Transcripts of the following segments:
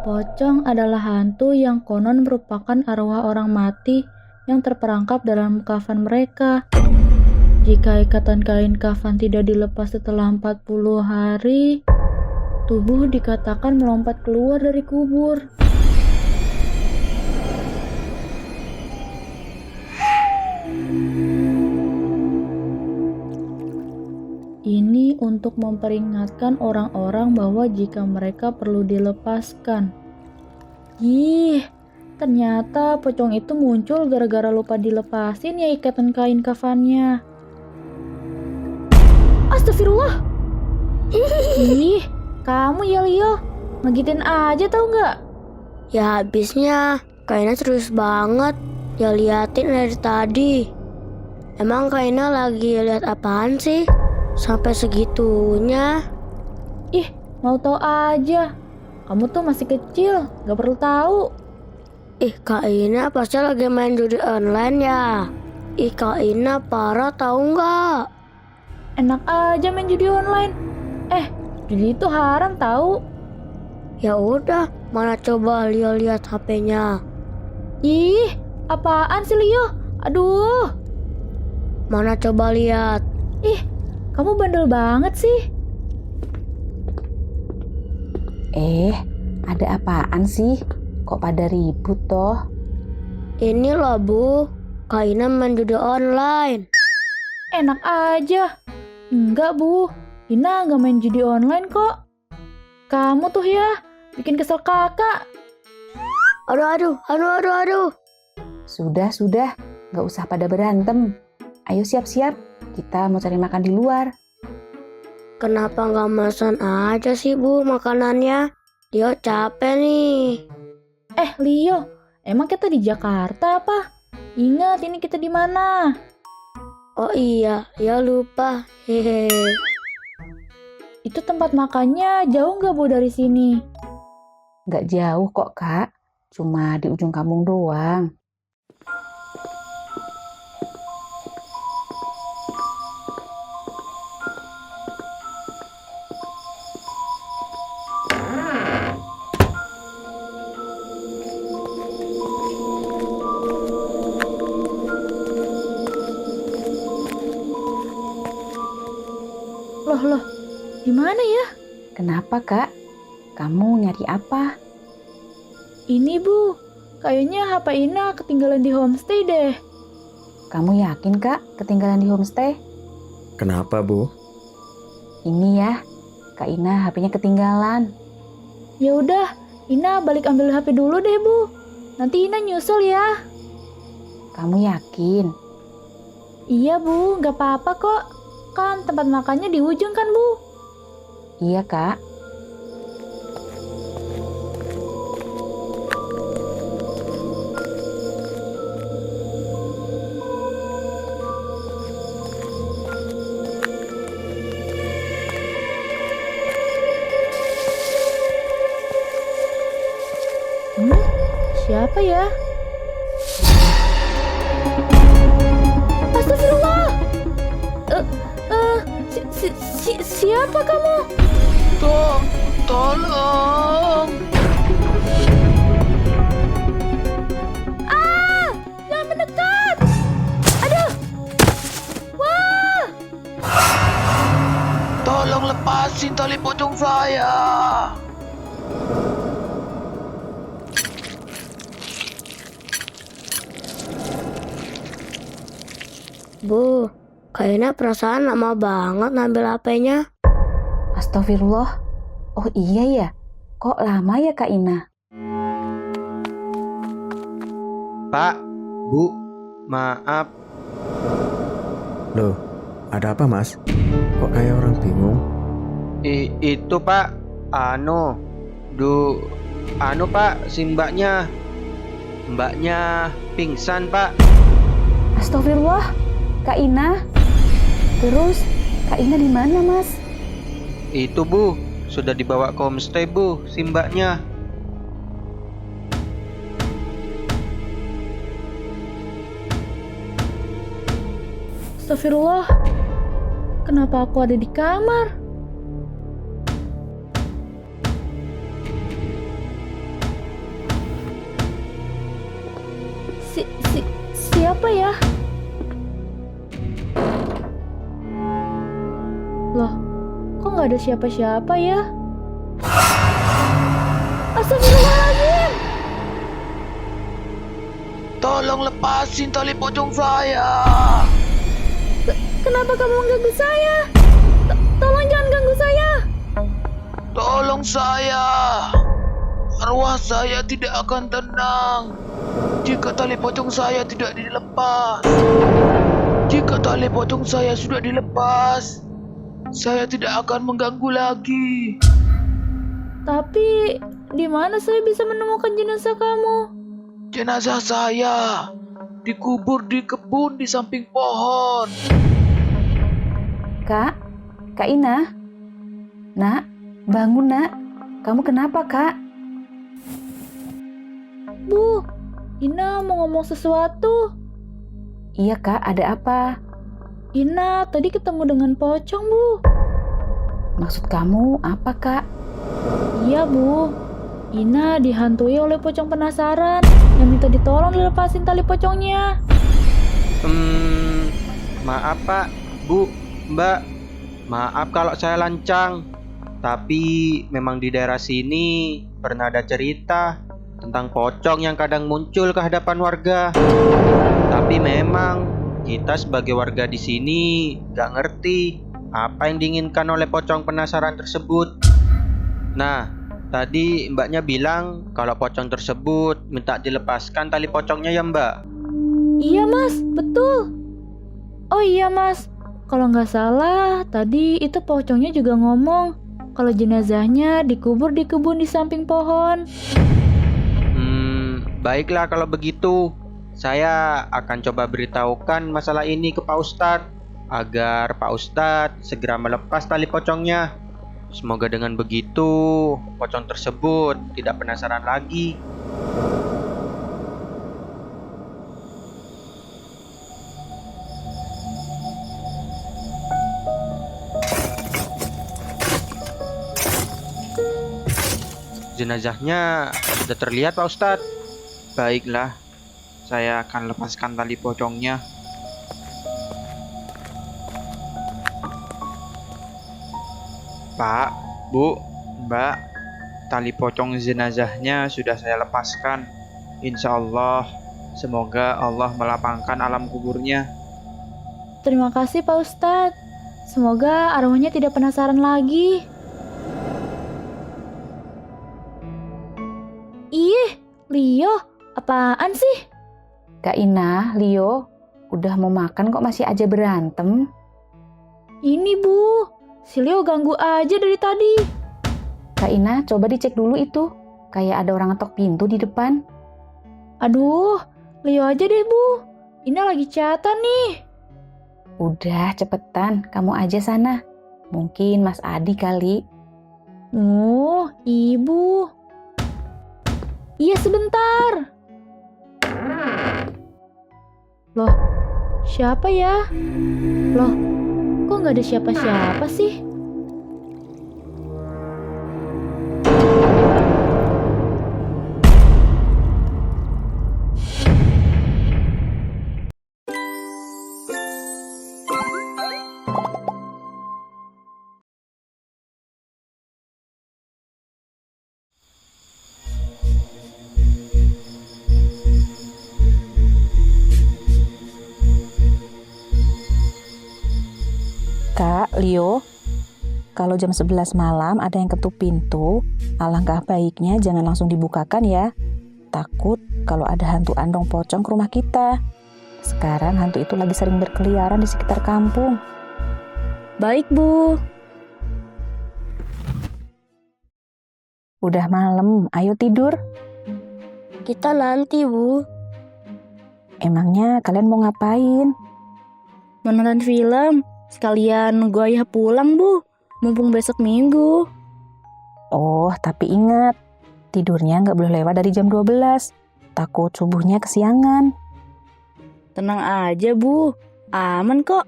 Pocong adalah hantu yang konon merupakan arwah orang mati yang terperangkap dalam kafan mereka. Jika ikatan kain kafan tidak dilepas setelah 40 hari, tubuh dikatakan melompat keluar dari kubur. Ini untuk memperingatkan orang-orang bahwa jika mereka perlu dilepaskan. Ih, ternyata pocong itu muncul gara-gara lupa dilepasin ya ikatan kain kafannya. Astagfirullah. Ih, kamu ya Leo, ngegitin aja tau nggak? Ya habisnya, Kaina serius banget. Ya liatin dari tadi. Emang Kaina lagi lihat apaan sih? Sampai segitunya. Ih, mau tahu aja. Kamu tuh masih kecil, nggak perlu tahu. Kaina pasti lagi main judi online ya. Kaina parah tahu nggak? Enak aja main judi online. Judi itu haram tahu. Ya udah, mana coba Leo lihat HP-nya. Ih, apaan sih Leo? Aduh. Mana coba lihat. Ih, kamu bandel banget sih. Ada apaan sih? Kok pada ribut toh? Ini loh Bu, Kaina main judi online. Enak aja. Enggak Bu, Ina nggak main judi online kok. Kamu tuh ya, bikin kesel kakak. Aduh. Sudah, nggak usah pada berantem. Ayo siap-siap, kita mau cari makan di luar. Kenapa nggak pesan aja sih Bu makanannya? Leo capek nih. Leo, emang kita di Jakarta apa? Ingat ini kita di mana? Oh iya, ya lupa. Hehe. Itu tempat makannya jauh nggak Bu dari sini? Nggak jauh kok Kak, cuma di ujung kampung doang. Loh, gimana ya? Kenapa Kak? Kamu nyari apa? Ini Bu, kayaknya HP Ina ketinggalan di homestay deh. Kamu yakin Kak ketinggalan di homestay? Kenapa, Bu? Ini ya, Kak Ina HP-nya ketinggalan. Ya udah, Ina balik ambil HP dulu deh Bu. Nanti Ina nyusul ya. Kamu yakin? Iya Bu, nggak apa-apa kok. Kan tempat makannya di ujung kan Bu? Iya Kak. Siapa ya? Astagfirullah. Siapa kamu? Tolong. Jangan mendekat. Aduh. Wah. Tolong lepasin tali pocong saya. Bu, Kaina perasaan lama banget ngambil HP-nya. Astagfirullah. Oh iya ya, kok lama ya Kak Ina? Pak, Bu, maaf. Loh, ada apa Mas? Kok kayak orang bingung? Itu Pak, Pak, si mbaknya pingsan Pak. Astagfirullah, Kak Ina. Terus Kak Ina di mana Mas? Itu Bu, sudah dibawa ke homestay Bu, si mbaknya. Astagfirullah. Kenapa aku ada di kamar? siapa ya? Loh, kok nggak ada siapa-siapa ya? Astagfirullahaladzim! Tolong lepasin tali pocong saya. Kenapa kamu mengganggu saya? Tolong jangan ganggu saya! Tolong saya. Arwah saya tidak akan tenang jika tali pocong saya tidak dilepas. Jika tali pocong saya sudah dilepas, saya tidak akan mengganggu lagi. Tapi, di mana saya bisa menemukan jenazah kamu? Jenazah saya dikubur di kebun di samping pohon. Kak, Kak Ina. Nak, bangun nak. Kamu kenapa kak? Bu, Ina mau ngomong sesuatu. Iya kak, ada apa? Ina tadi ketemu dengan pocong, Bu. Maksud kamu apa kak? Iya, Bu. Ina dihantui oleh pocong penasaran yang minta ditolong dilepasin tali pocongnya. Maaf Pak, Bu, Mbak. Maaf kalau saya lancang. Tapi memang di daerah sini pernah ada cerita tentang pocong yang kadang muncul ke hadapan warga. Tapi memang kita sebagai warga di sini gak ngerti apa yang diinginkan oleh pocong penasaran tersebut. Nah, tadi mbaknya bilang kalau pocong tersebut minta dilepaskan tali pocongnya ya mbak? Iya, Mas. Betul. Oh iya, Mas. Kalau nggak salah, tadi itu pocongnya juga ngomong kalau jenazahnya dikubur di kebun di samping pohon. Baiklah kalau begitu. Saya akan coba beritahukan masalah ini ke Pak Ustadz agar Pak Ustadz segera melepas tali pocongnya. Semoga dengan begitu pocong tersebut tidak penasaran lagi. Jenazahnya sudah terlihat Pak Ustadz. Baiklah, saya akan lepaskan tali pocongnya. Pak, Bu, Mbak, tali pocong jenazahnya sudah saya lepaskan. Insya Allah, semoga Allah melapangkan alam kuburnya. Terima kasih, Pak Ustadz. Semoga arwahnya tidak penasaran lagi. Ih, Leo, apaan sih? Kak Ina, Leo, udah mau makan kok masih aja berantem? Ini, Bu. Si Leo ganggu aja dari tadi. Kak Ina, coba dicek dulu itu. Kayak ada orang ngetok pintu di depan. Aduh, Leo aja deh, Bu. Ina lagi chatan nih. Udah, cepetan. Kamu aja sana. Mungkin Mas Adi kali. Oh, Ibu. Iya, sebentar. Loh, siapa ya? Loh, kok nggak ada siapa-siapa sih? Kak, Leo, kalau jam 11 malam ada yang ketuk pintu, alangkah baiknya jangan langsung dibukakan ya. Takut kalau ada hantu andong pocong ke rumah kita. Sekarang hantu itu lagi sering berkeliaran di sekitar kampung. Baik, Bu. Udah malam, ayo tidur. Kita nanti, Bu. Emangnya kalian mau ngapain? Menonton film. Sekalian nunggu ayah pulang, Bu. Mumpung besok minggu. Oh, tapi ingat, tidurnya nggak boleh lewat dari jam 12. Takut subuhnya kesiangan. Tenang aja, Bu. Aman kok.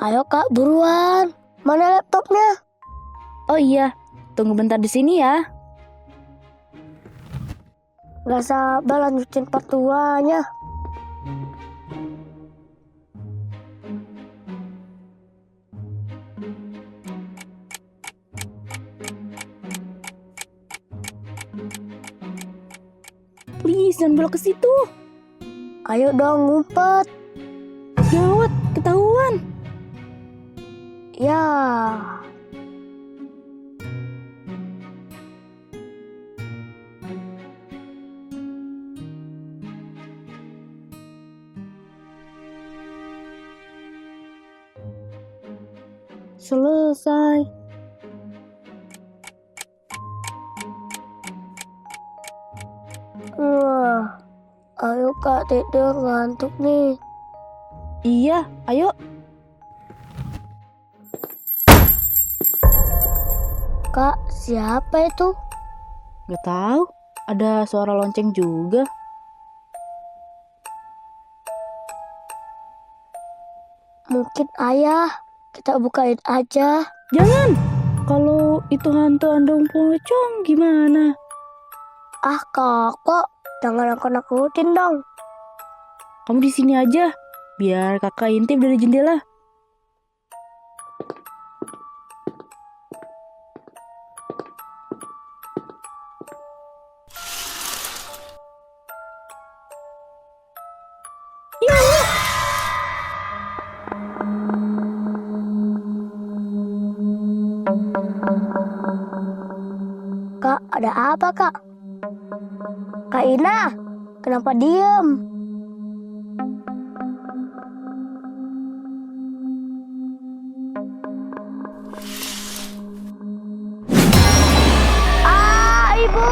Ayo Kak, buruan. Mana laptopnya? Oh iya, tunggu bentar di sini ya. Gak sabar lanjutin part 2-nya. Please, jangan belok ke situ. Ayo dong ngumpet. Gawat, ketahuan. Ya. Selesai. Wah, ayo Kak tidur ngantuk nih. Iya, ayo. Kak, siapa itu? Gak tahu. Ada suara lonceng juga. Mungkin ayah. Kita bukain aja. Jangan. Kalau itu hantu andong pocong gimana? Ah kakak, jangan nakut-nakutin dong. Kamu di sini aja. Biar kakak intip dari jendela. Kak, ada apa kak? Kak Ina, kenapa diem? Ah, ibu!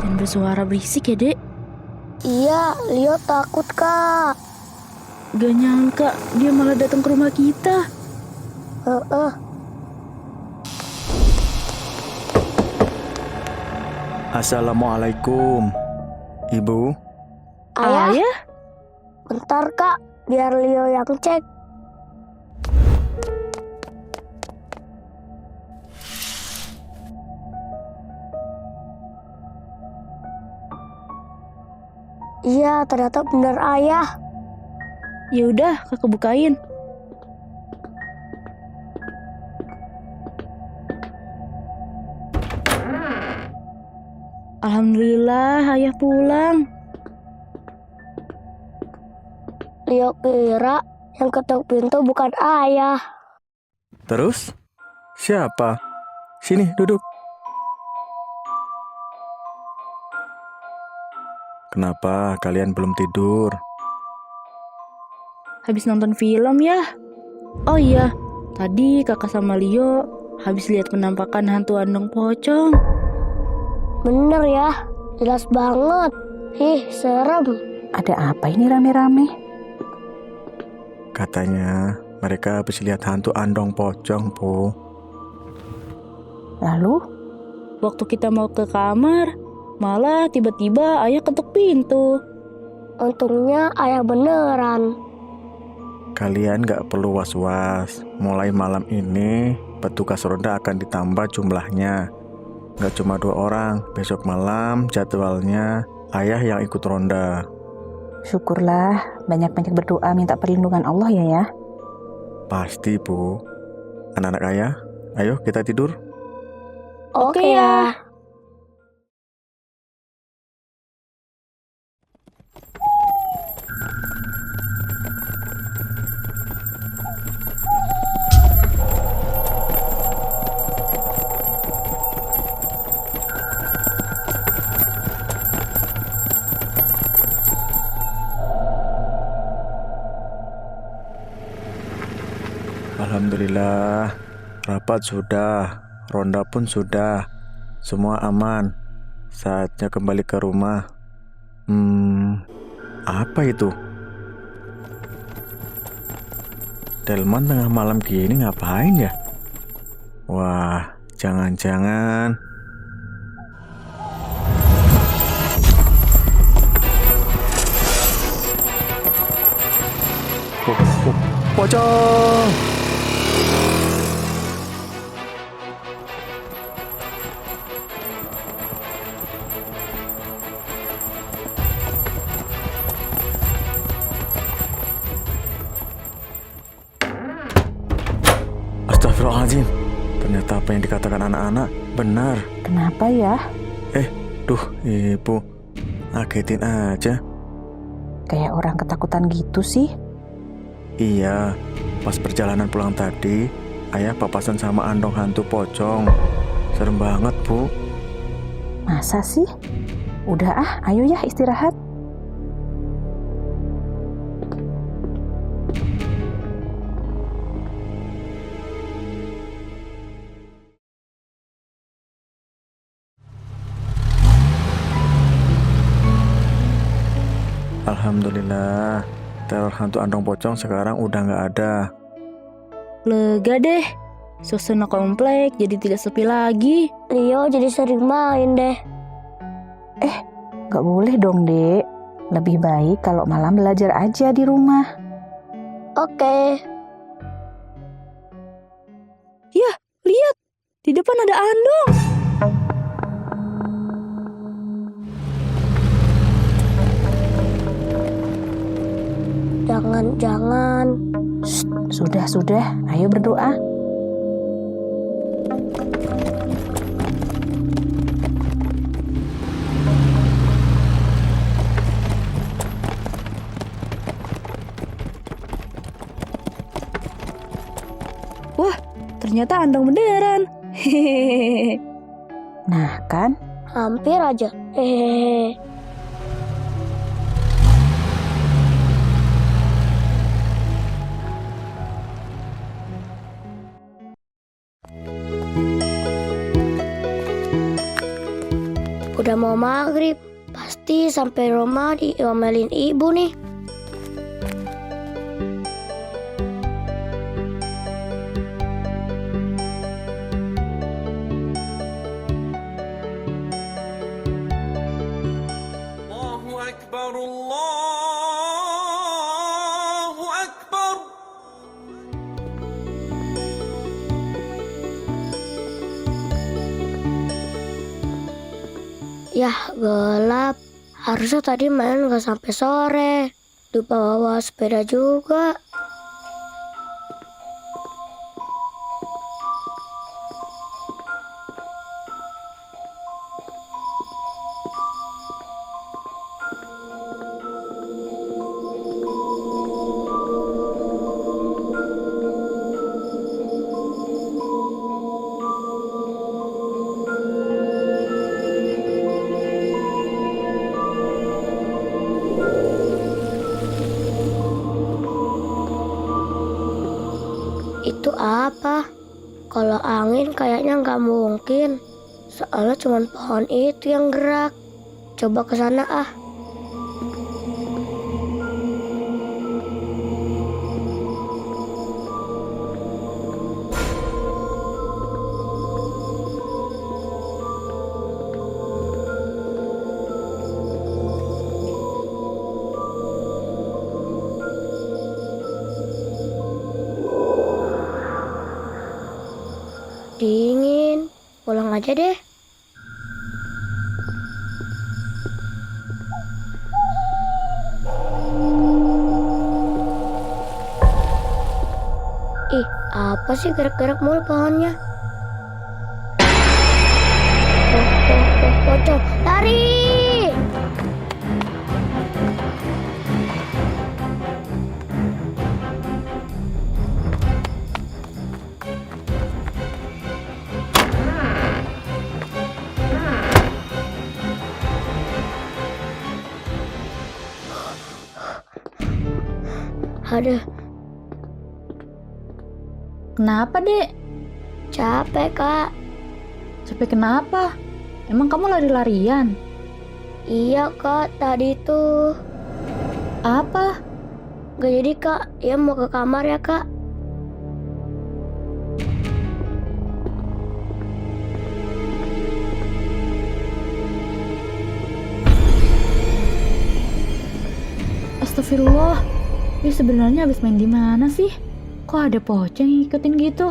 Jangan bersuara berisik ya, Dek. Iya, Leo takut kak. Gak nyangka dia malah datang ke rumah kita. Assalamualaikum. Ibu, Ayah, bentar kak, biar Leo yang cek. Iya, ternyata benar ayah. Ya udah, kakak bukain. Alhamdulillah, ayah pulang. Leo kira yang ketuk pintu bukan ayah. terus? Siapa? Sini, duduk. Kenapa kalian belum tidur? Habis nonton film ya? Oh iya, tadi kakak sama Leo habis lihat penampakan hantu andong pocong. Bener ya, jelas banget. Ih, serem. Ada apa ini rame-rame? Katanya mereka habis lihat hantu andong pocong, Po. Lalu, Waktu kita mau ke kamar, malah tiba-tiba ayah ketuk pintu. Untungnya ayah beneran. Kalian gak perlu was-was. Mulai malam ini, petugas ronda akan ditambah jumlahnya. Gak cuma 2 orang. Besok malam jadwalnya ayah yang ikut ronda. syukurlah banyak-banyak berdoa minta perlindungan Allah ya. Pasti, Bu. Anak-anak ayah, ayo kita tidur. Oke ya. Alhamdulillah, rapat sudah, ronda pun sudah, semua aman. Saatnya kembali ke rumah. Apa itu? Delman tengah malam gini ngapain ya? Wah, jangan-jangan... Pocong! Astagfirullahaladzim. Ternyata apa yang dikatakan anak-anak benar. Kenapa ya? Duh, ibu. Ngagetin aja. Kayak orang ketakutan gitu sih. Iya, pas perjalanan pulang tadi, ayah papasan sama andong hantu pocong. Serem banget, Bu. Masa sih? Udah ayo ya istirahat. Alhamdulillah, teror hantu andong pocong sekarang udah nggak ada. Lega deh. Suasana komplek jadi tidak sepi lagi. Leo jadi sering main deh. Gak boleh dong, Dek. Lebih baik kalau malam belajar aja di rumah. Oke. Lihat, di depan ada andong. Jangan. Sudah, ayo berdoa. Wah, ternyata andong beneran. Hehehe. Nah kan, Hampir aja. Hehehe. Udah mau maghrib, pasti sampai rumah diomelin ibu nih. الله أكبر الله أكبر. Yah, gelap. Harusnya tadi main gak sampai sore. Lupa bawa sepeda juga. Itu apa? Kalau angin kayaknya nggak mungkin. Soalnya cuma pohon itu yang gerak. Coba ke sana ah. Dingin. Pulang aja deh. Ih, apa sih gerak-gerak mulu pohonnya? Pocong, lari! Aduh, Kenapa, Dek? capek kak. Capek kenapa? Emang kamu lari-larian? Iya kak, tadi tuh. Apa? Gak jadi kak, ya mau ke kamar ya kak. Astagfirullah. Dia sebenarnya habis main di mana sih? Kok ada pocong yang ngikutin gitu?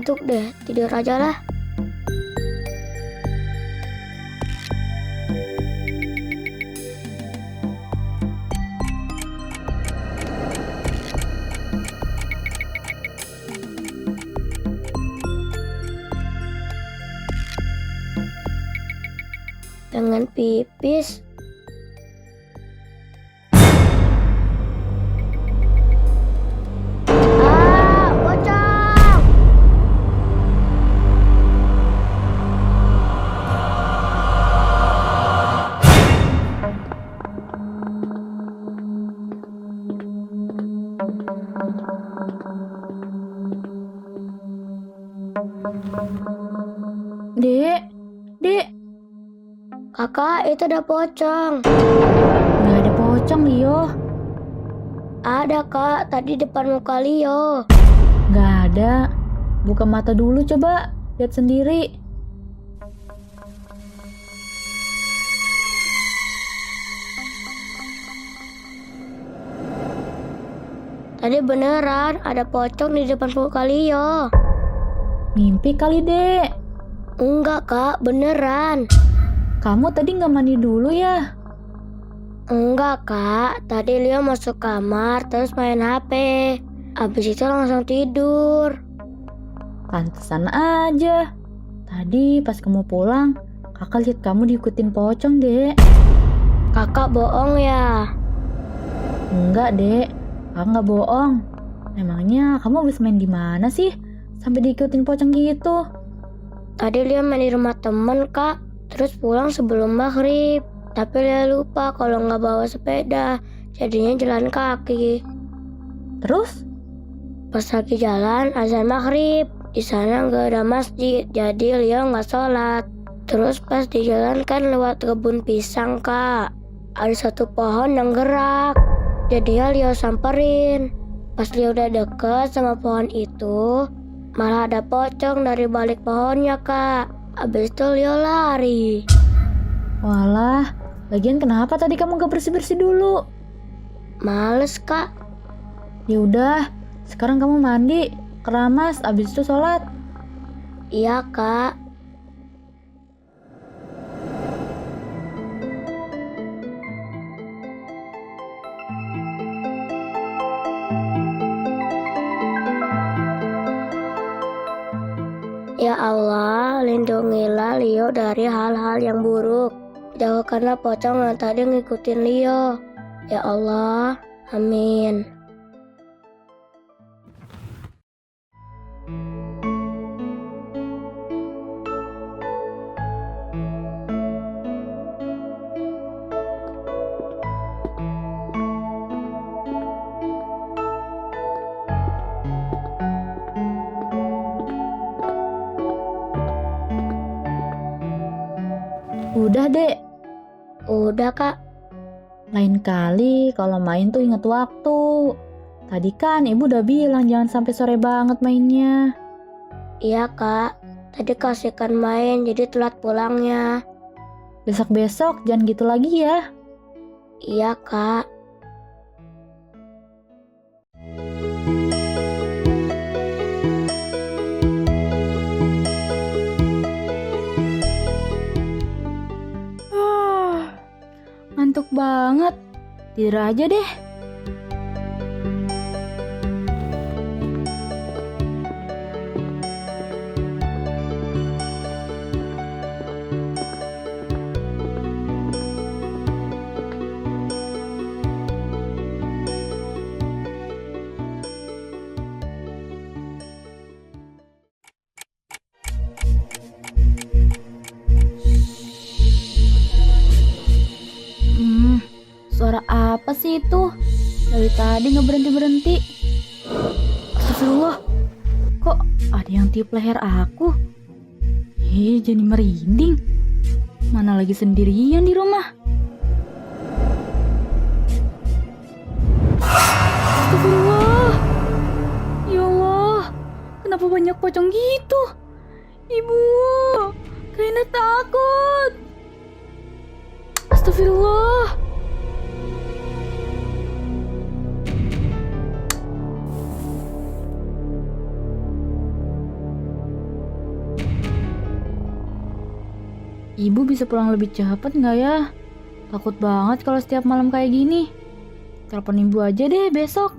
ngantuk deh, tidur aja lah. Dengan pipis. Ah, pocong! Dek, Dek, Kakak, itu ada pocong. nggak ada pocong, Lio. Ada kak, tadi depan muka Leo. Nggak ada. Buka mata dulu coba, lihat sendiri. Tadi beneran ada pocong di depan muka Leo. Mimpi kali, Dek. Enggak kak, beneran. Kamu tadi nggak mandi dulu ya? Enggak kak, tadi Leo masuk kamar terus main HP. Abis itu langsung tidur. Pantesan aja. Tadi pas kamu pulang, kakak lihat kamu diikutin pocong, Dek. Kakak bohong ya? Enggak, Dek. Kakak nggak bohong. Emangnya kamu habis main di mana sih? Sampai diikutin pocong gitu? Tadi Leo main di rumah temen kak, terus pulang sebelum maghrib. Tapi Leo lupa kalau nggak bawa sepeda, jadinya jalan kaki. Terus? Pas lagi jalan azan maghrib, di sana nggak ada masjid, jadi Leo nggak sholat. Terus pas di jalan kan lewat kebun pisang kak, ada satu pohon yang gerak. Jadinya Leo samperin. Pas Leo udah deket sama pohon itu, malah ada pocong dari balik pohonnya kak. Abis itu Leo lari. Walah, lagian kenapa tadi kamu gak bersih-bersih dulu? Males kak. Ya udah, sekarang kamu mandi, keramas, abis itu sholat. Iya kak. Ya Allah, lindungilah Leo dari hal-hal yang buruk. Jauhkanlah pocong yang tadi ngikutin Leo. Ya Allah, amin. Udah, Dek. Udah kak. Lain kali kalau main tuh inget waktu. Tadi kan ibu udah bilang jangan sampai sore banget mainnya. Iya kak. Tadi kasihkan main jadi telat pulangnya. Besok-besok jangan gitu lagi ya. Iya kak. Ngantuk banget. Tidur aja deh. Suara apa sih itu? Dari tadi nggak berhenti-berhenti. Astagfirullah. Kok ada yang tiup leher aku? Jadi merinding. Mana lagi sendirian di rumah. Astagfirullah. Ya Allah. Kenapa banyak pocong gitu? Ibu, Kaina takut. Astagfirullah. Ibu bisa pulang lebih cepat nggak ya? Takut banget kalau setiap malam kayak gini. Telepon ibu aja deh besok.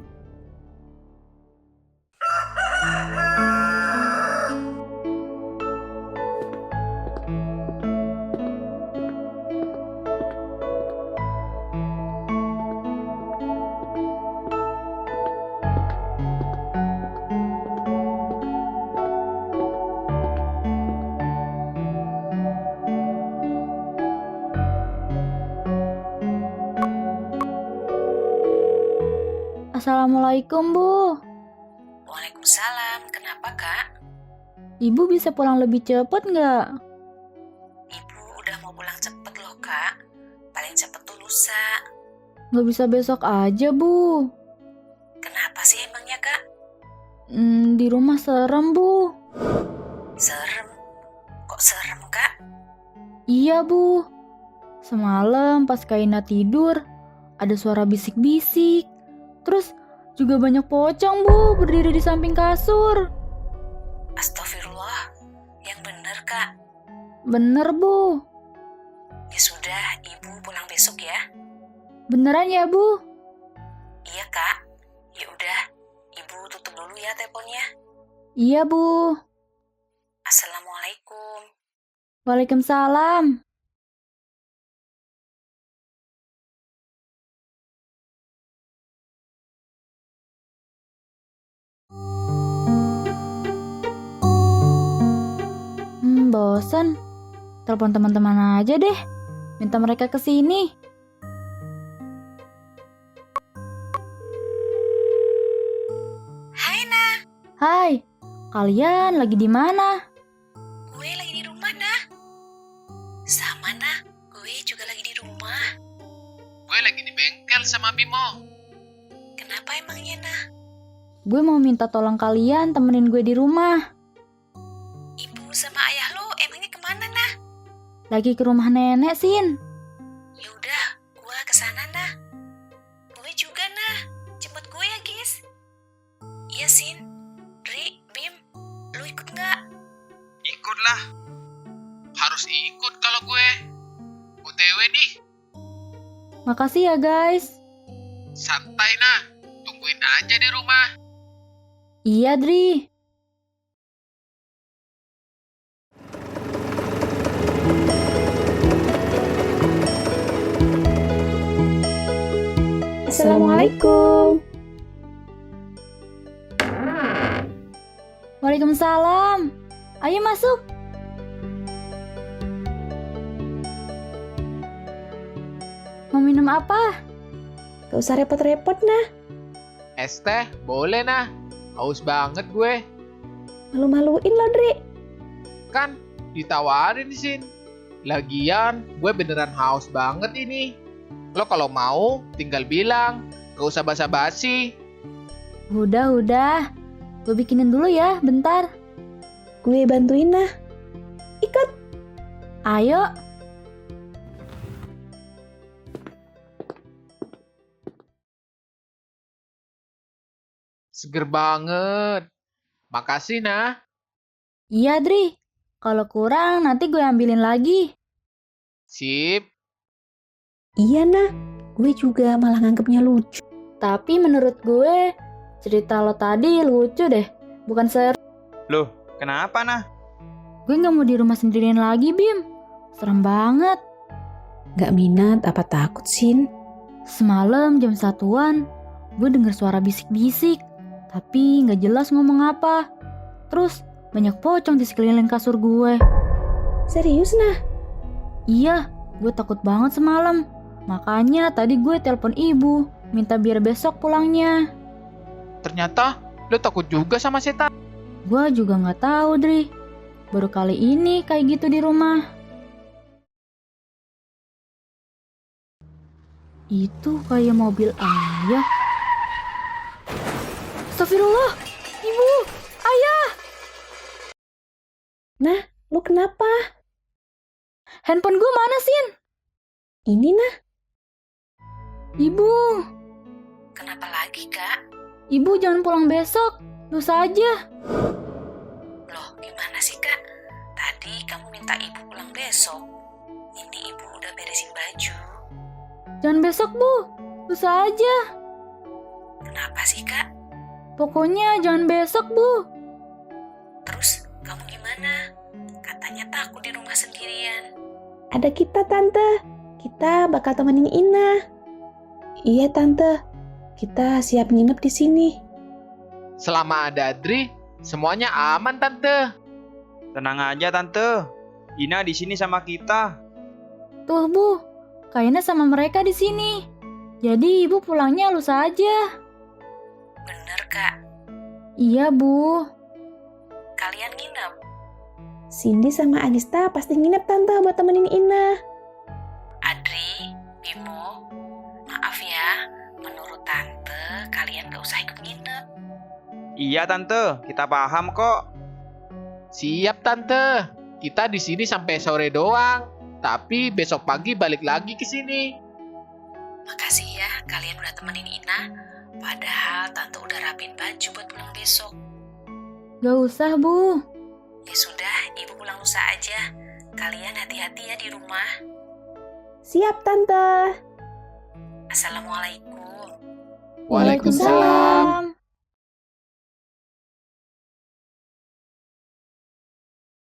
Assalamualaikum, Bu. Waalaikumsalam, kenapa Kak? Ibu bisa pulang lebih cepat nggak? Ibu udah mau pulang cepet loh Kak. Paling cepet tuh lusa. Nggak bisa besok aja, Bu. Kenapa sih emangnya Kak? Di rumah serem, Bu. Serem? Kok serem Kak? Iya, Bu. Semalam pas Kaina tidur, ada suara bisik-bisik. Terus juga banyak pocong, Bu, berdiri di samping kasur. Astagfirullah, yang bener Kak. Bener, Bu. Ya sudah, Ibu pulang besok ya. Beneran ya, Bu? Iya Kak. Ya udah, Ibu tutup dulu ya teleponnya. Iya, Bu. Assalamualaikum. Waalaikumsalam. Bosan. Telepon teman-teman aja deh. Minta mereka ke sini. Hai Nah, Hai, kalian lagi di mana? gue lagi di rumah Nah. Sama Nah, gue juga lagi di rumah. Gue lagi di bengkel sama Bimo. Kenapa emangnya Nah? Gue mau minta tolong kalian temenin gue di rumah. Ibu sama ayah lo emangnya kemana Nah? Lagi ke rumah nenek, Sin. Ya udah, gue kesana Nah. Gue juga Nah. Jemput gue ya guys. Iya Sin, Dri, Bim, lu ikut nggak? Ikutlah. Harus ikut kalau gue. OTW nih. Makasih ya, guys. Santai Nah. Tungguin aja di rumah. Iya, Dri. Assalamualaikum. Waalaikumsalam. Ayo masuk. Mau minum apa? Gak usah repot-repot Nah. Es teh, boleh Nah. Haus banget gue. Malu-maluin lo Dri. Kan ditawarin Sin. Lagian gue beneran haus banget ini. Lo kalau mau tinggal bilang. Gak usah basa-basi. Udah. Gue bikinin dulu ya, bentar. Gue bantuin Nah. Ikut. Ayo. Seger banget. Makasih Nah. Iya, Dri. Kalau kurang nanti gue ambilin lagi. Sip. Iya Nah. Gue juga malah nganggepnya lucu. Tapi menurut gue, cerita lo tadi lucu deh. Bukan seru. Loh, kenapa Nah? Gue gak mau di rumah sendirian lagi, Bim. Serem banget. Gak minat apa takut Sin? Semalam jam 1-an, gue denger suara bisik-bisik. Tapi gak jelas ngomong apa. Terus banyak pocong di sekeliling kasur gue. Serius Nah? Iya, gue takut banget semalam. Makanya tadi gue telepon ibu, minta biar besok pulangnya. Ternyata lo takut juga sama setan. Gue juga gak tahu, Dri. Baru kali ini kayak gitu di rumah. Itu kayak mobil ayah. Astagfirullah, ibu, ayah. Nah, lu kenapa? Handphone gue mana, Sin? Ini Nah. Ibu, Kenapa lagi Kak? ibu jangan pulang besok, lusa aja. Loh, gimana sih Kak? Tadi kamu minta ibu pulang besok. Jangan besok, Bu. Lusa aja. Kenapa sih, Kak? Pokoknya jangan besok, Bu. Terus kamu gimana? Katanya takut di rumah sendirian. Ada kita, Tante. Kita bakal temenin Ina. Iya, Tante. Kita siap nginep di sini. Selama ada Adri, semuanya aman, Tante. Tenang aja Tante, Ina di sini sama kita. Tuh, Bu. Kayaknya sama mereka di sini. Jadi Ibu pulangnya lusa aja. Bener, Kak. Iya, Bu. Kalian nginep. Cindy sama Agista pasti nginep, Tante, buat temenin Ina. Adri, Bimo, maaf ya. Menurut Tante, kalian gak usah ikut nginep. Iya Tante, kita paham kok. Siap, Tante. Kita di sini sampai sore doang. Tapi besok pagi balik lagi ke sini. Makasih ya, kalian udah temenin Ina. Padahal Tante udah rapin baju buat pulang besok. Gak usah, Bu. Ya sudah, Ibu pulang lusa aja. Kalian hati-hati ya di rumah. Siap, Tante. Assalamualaikum. Waalaikumsalam.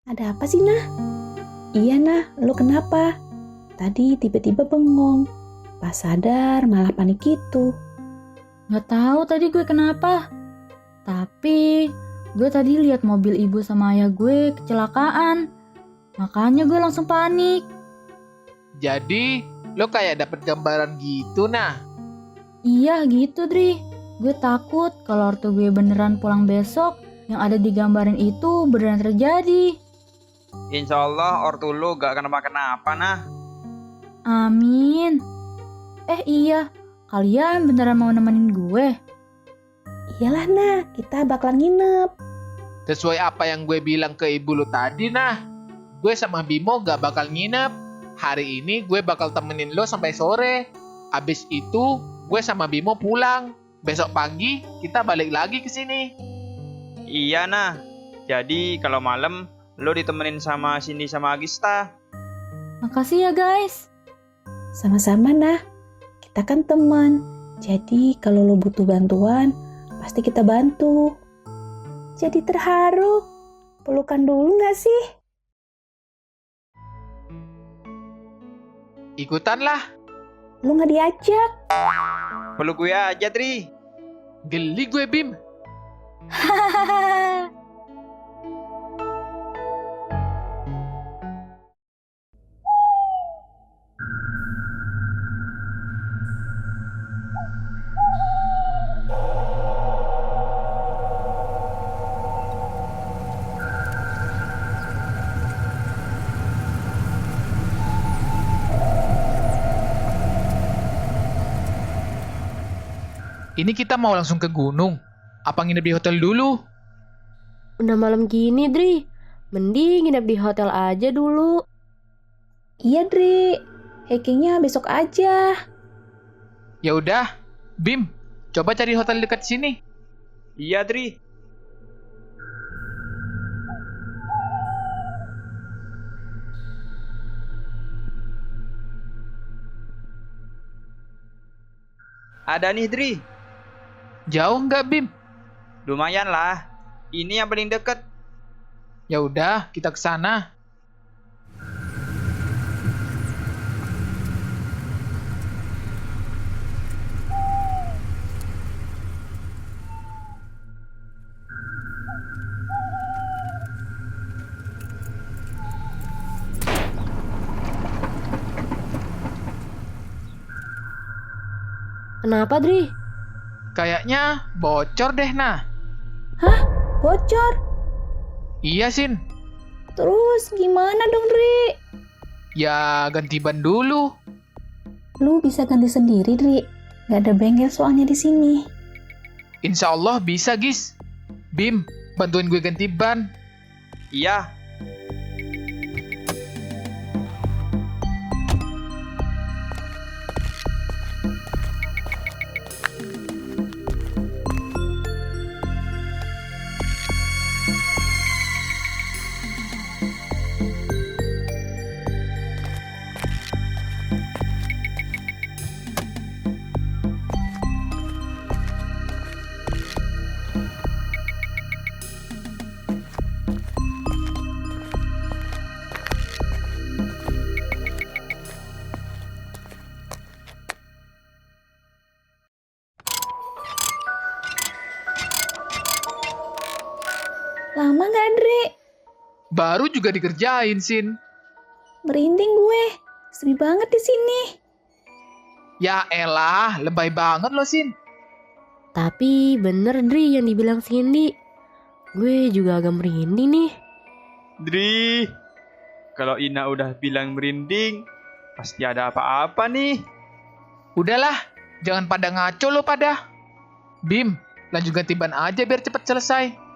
Ada apa sih, Nah? Iya, Nah. Lu kenapa? Tadi tiba-tiba bengong. Pas sadar malah panik gitu. Gak tahu tadi gue kenapa. Tapi gue tadi lihat mobil ibu sama ayah gue kecelakaan. Makanya gue langsung panik. Jadi, lo kayak dapet gambaran gitu, nah. Iya gitu, Dri. Gue takut kalau ortu gue beneran pulang besok, yang ada di gambaran itu beneran terjadi. Insya Allah ortu lu gak kenapa-kenapa Nah. Amin. Iya, kalian beneran mau nemenin gue? Iyalah, Nah. Kita bakalan nginep. Sesuai apa yang gue bilang ke ibu lo tadi, nah. Gue sama Bimo gak bakal nginep. Hari ini gue bakal temenin lo sampai sore. Abis itu, gue sama Bimo pulang. Besok pagi, kita balik lagi ke sini. Iya Nah. Jadi kalau malam lo ditemenin sama Cindy sama Agista. Makasih ya, guys. Sama-sama, Nah. Kita kan teman. Jadi kalau lo butuh bantuan, pasti kita bantu. Jadi terharu. Pelukan dulu gak sih? Ikutan lah. Lu gak diajak. Peluk gue aja Tri. Geli gue, Bim. Ini kita mau langsung ke gunung. Apa nginep di hotel dulu? Udah malam gini, Dri. Mending nginep di hotel aja dulu. Iya, Dri. Hikingnya besok aja. Ya udah, Bim, coba cari hotel dekat sini. Iya Tri. Ada nih Dri. Jauh nggak, Bim? Lumayan lah. Ini yang paling deket. Ya udah, kita ke sana. Kenapa, Dri? Kayaknya bocor deh, nah. Bocor. Iya, Sin. Terus gimana dong, Dri? Ya, ganti ban dulu. Lu bisa ganti sendiri, Dri. Gak ada bengkel soalnya di sini. Insya Allah bisa, Gis. Bim, bantuin gue ganti ban. Iya. Baru juga dikerjain, Sin. Merinding gue. Sepi banget di sini. Ya elah, lebay banget lo, Sin. Tapi bener Dri yang dibilang Cindy. Gue juga agak merinding nih. Dri, kalau Ina udah bilang merinding, pasti ada apa-apa nih. Udahlah, jangan pada ngaco lo pada. Bim, lanjut ganti ban aja biar cepet selesai.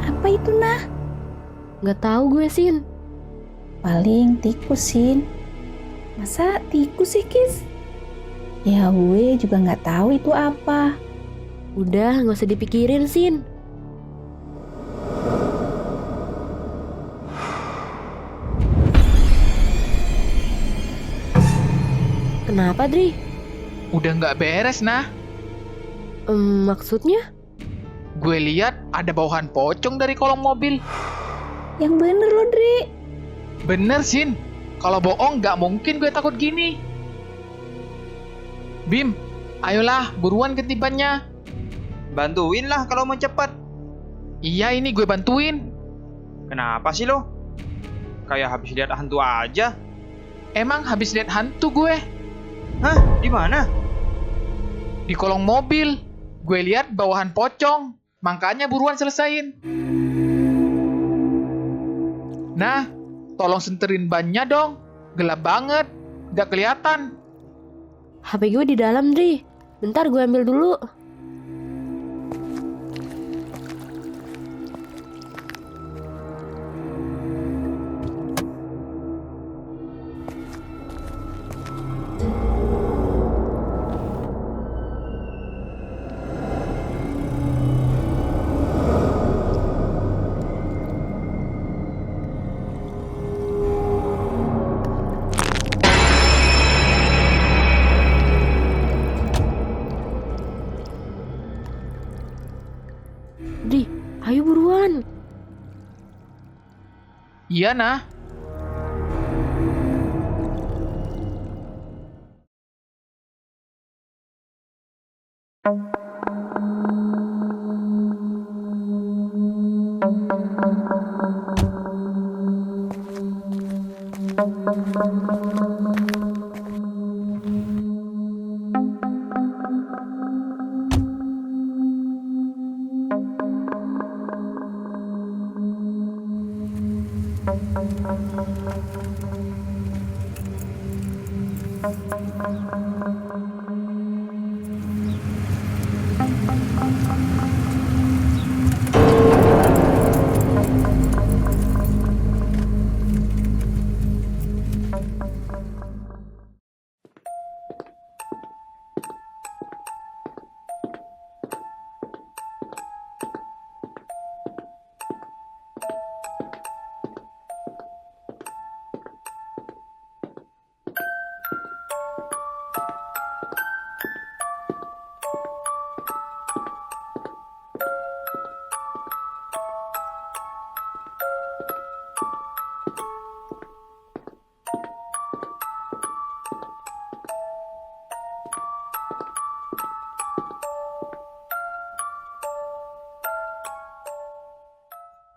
Apa itu, Nah? Gak tahu gue, Sin. Paling tikus, Sin. Masa tikus sih, Kis? Ya, gue juga nggak tahu itu apa. Udah, gak usah dipikirin, Sin. Kenapa, Dri? Udah nggak beres, nah. Maksudnya? Gue lihat ada bawahan pocong dari kolong mobil. Yang bener loh, Dri. Bener, Sin. Kalau bohong nggak mungkin gue takut gini. Bim, ayolah buruan ganti bannya. Bantuin lah kalau mau cepet. Iya, ini gue bantuin. Kenapa sih lo? Kayak habis lihat hantu aja. Emang habis lihat hantu gue. Hah? Di mana? Di kolong mobil. Gue lihat bawahan pocong. Makanya buruan selesain. Nah, tolong senterin bannya dong. Gelap banget. Gak kelihatan. HP gue di dalam, Dri. Bentar gue ambil dulu. Dri, ayo buruan. Iya, nah.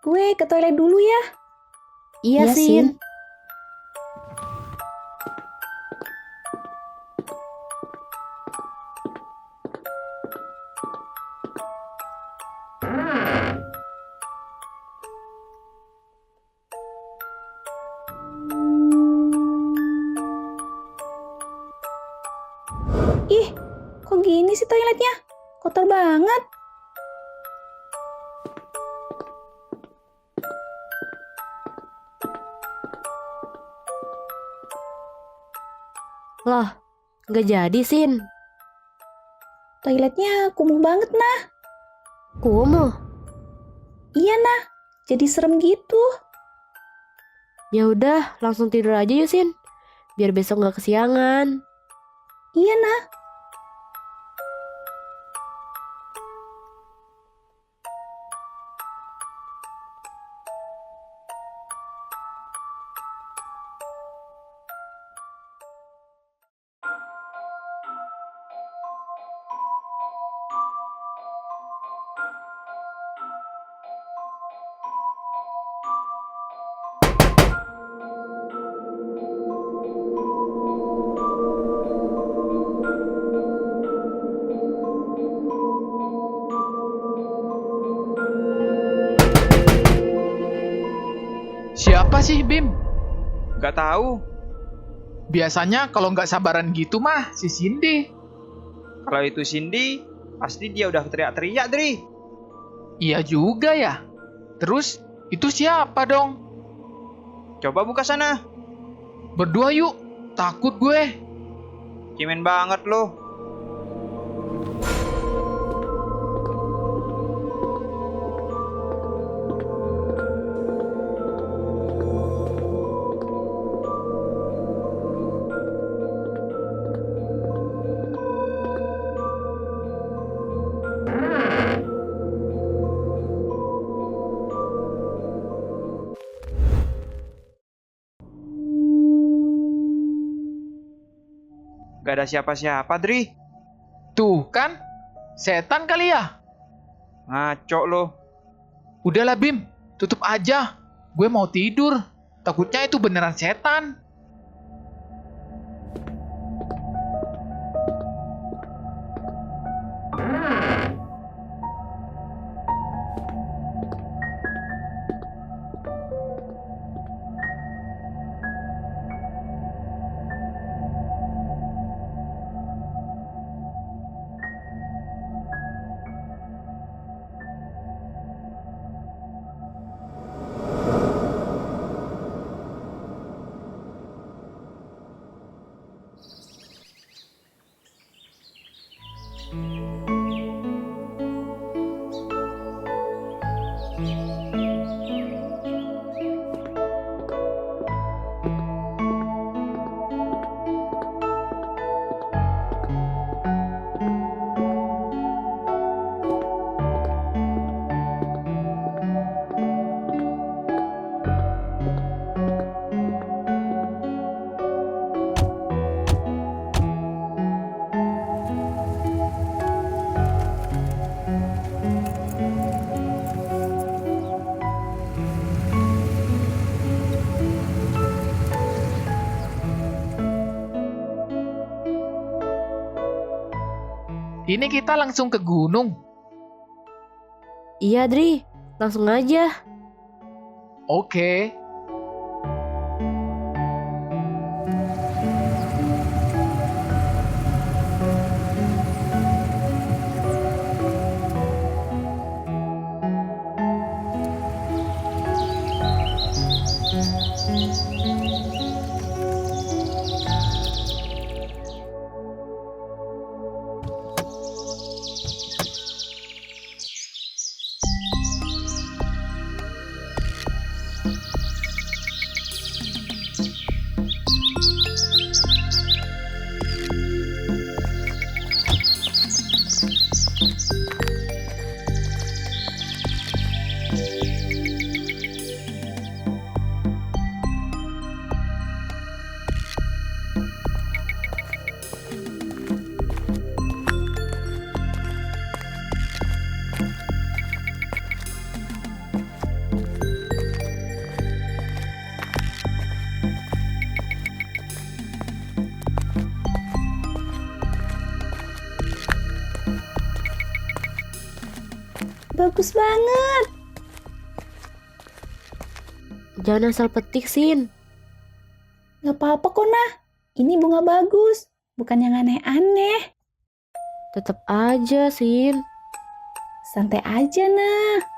Gue ke toilet dulu ya. Iya, Sin. Ih, kok gini sih toiletnya? Kotor banget. Loh, gak jadi, Sin. Toiletnya kumuh banget, Nah. Kumuh. Iya, Nah. Jadi serem gitu. Ya udah, langsung tidur aja yuk, Sin. Biar besok gak kesiangan. Iya, nah. Siapa sih, Bim? Gak tahu. Biasanya kalau nggak sabaran gitu mah si Cindy. Kalau itu Cindy, pasti dia udah teriak-teriak, Dri. Iya juga ya. Terus itu siapa dong? Coba buka sana. Berdua yuk. Takut gue. Cimen banget lo. Gak ada siapa-siapa, Dri. Tuh kan. Setan kali ya? Ngaco lo. Udahlah Bim. Tutup aja. Gue mau tidur. Takutnya itu beneran setan. Ini kita langsung ke gunung. Iya, Dri. Langsung aja. Oke. Bagus banget. Jangan asal petik, Sin. Gak apa-apa kok, nah. Ini bunga bagus. Bukan yang aneh-aneh. Tetap aja, Sin. Santai aja, nah.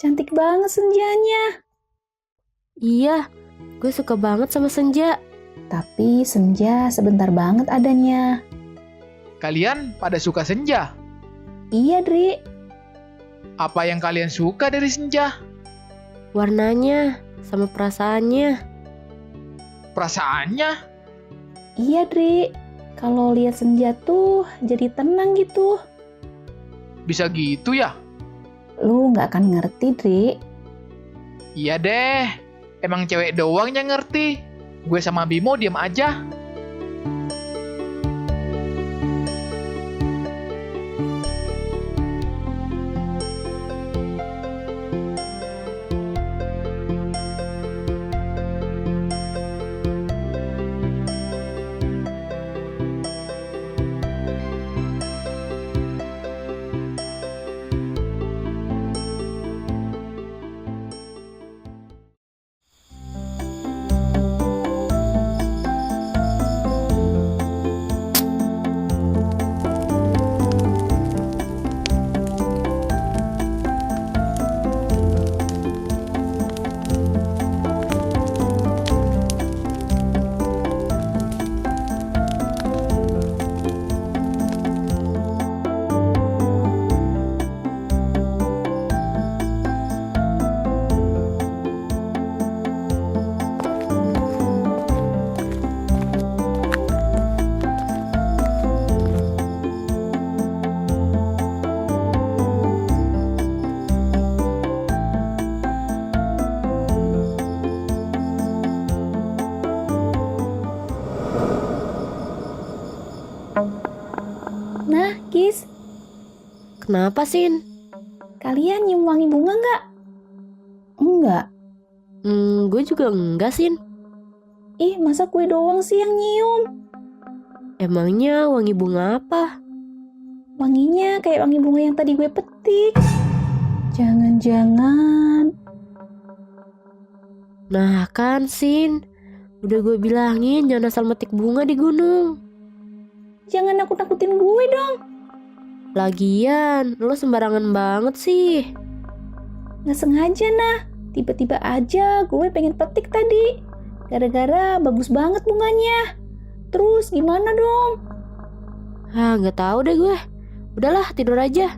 Cantik banget senjanya. Iya, gue suka banget sama senja. Tapi senja sebentar banget adanya. Kalian pada suka senja? Iya, Dri. Apa yang kalian suka dari senja? Warnanya sama perasaannya. Perasaannya? Iya, Dri. Kalau lihat senja tuh jadi tenang gitu. Bisa gitu ya? Lu nggak akan ngerti, Dri. Iya deh. Emang cewek doang yang ngerti. Gue sama Bimo diam aja. Nah, Kis, Kenapa, Sin? kalian nyium wangi bunga nggak? Enggak. Gue juga enggak, Sin. Ih, masa gue doang sih yang nyium? Emangnya wangi bunga apa? Wanginya kayak wangi bunga yang tadi gue petik. Jangan-jangan... Nah kan, Sin. Udah gue bilangin jangan asal metik bunga di gunung. Jangan nakut-nakutin gue dong. Lagian, lo sembarangan banget sih. Nggak sengaja nah. Tiba-tiba aja gue pengen petik tadi. Gara-gara bagus banget bunganya. Terus gimana dong? Nggak tahu deh gue. Udahlah, tidur aja.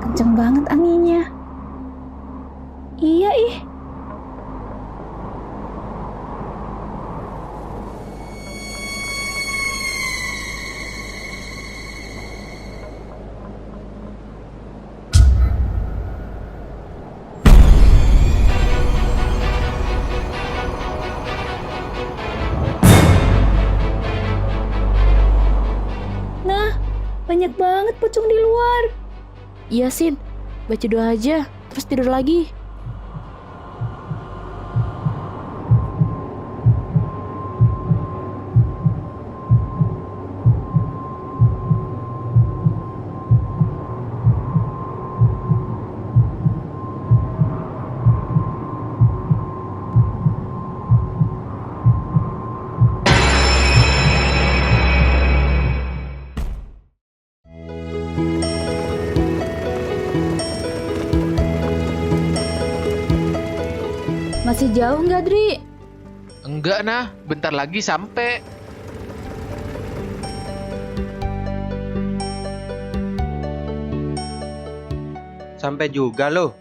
Kenceng banget anginnya. Iya ih. Nah, banyak banget pocong di luar. Iya, Sin. Baca doa aja, terus tidur lagi. Masih jauh nggak, Dri? Enggak nah, bentar lagi sampai. Sampai juga loh.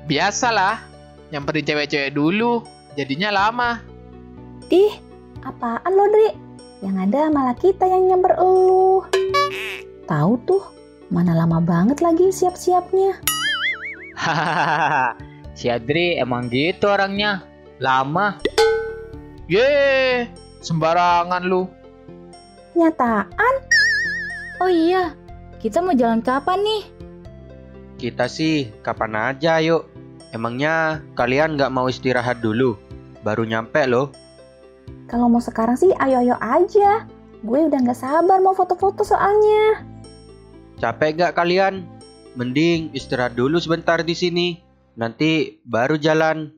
Biasalah, nyamperin cewek-cewek dulu, jadinya lama. Ih, apaan lo, Dri? Yang ada malah kita yang nyamper elu. Tahu tuh, mana lama banget lagi siap-siapnya. Hahaha, si Adri emang gitu orangnya, lama. Yeay, sembarangan lu. Nyataan? Oh iya, kita mau jalan kapan nih? Kita sih kapan aja yuk. Emangnya kalian nggak mau istirahat dulu? Baru nyampe loh. Kalau mau sekarang sih ayo-ayo aja. Gue udah gak sabar mau foto-foto soalnya. Capek gak kalian? mending istirahat dulu sebentar di sini. Nanti baru jalan.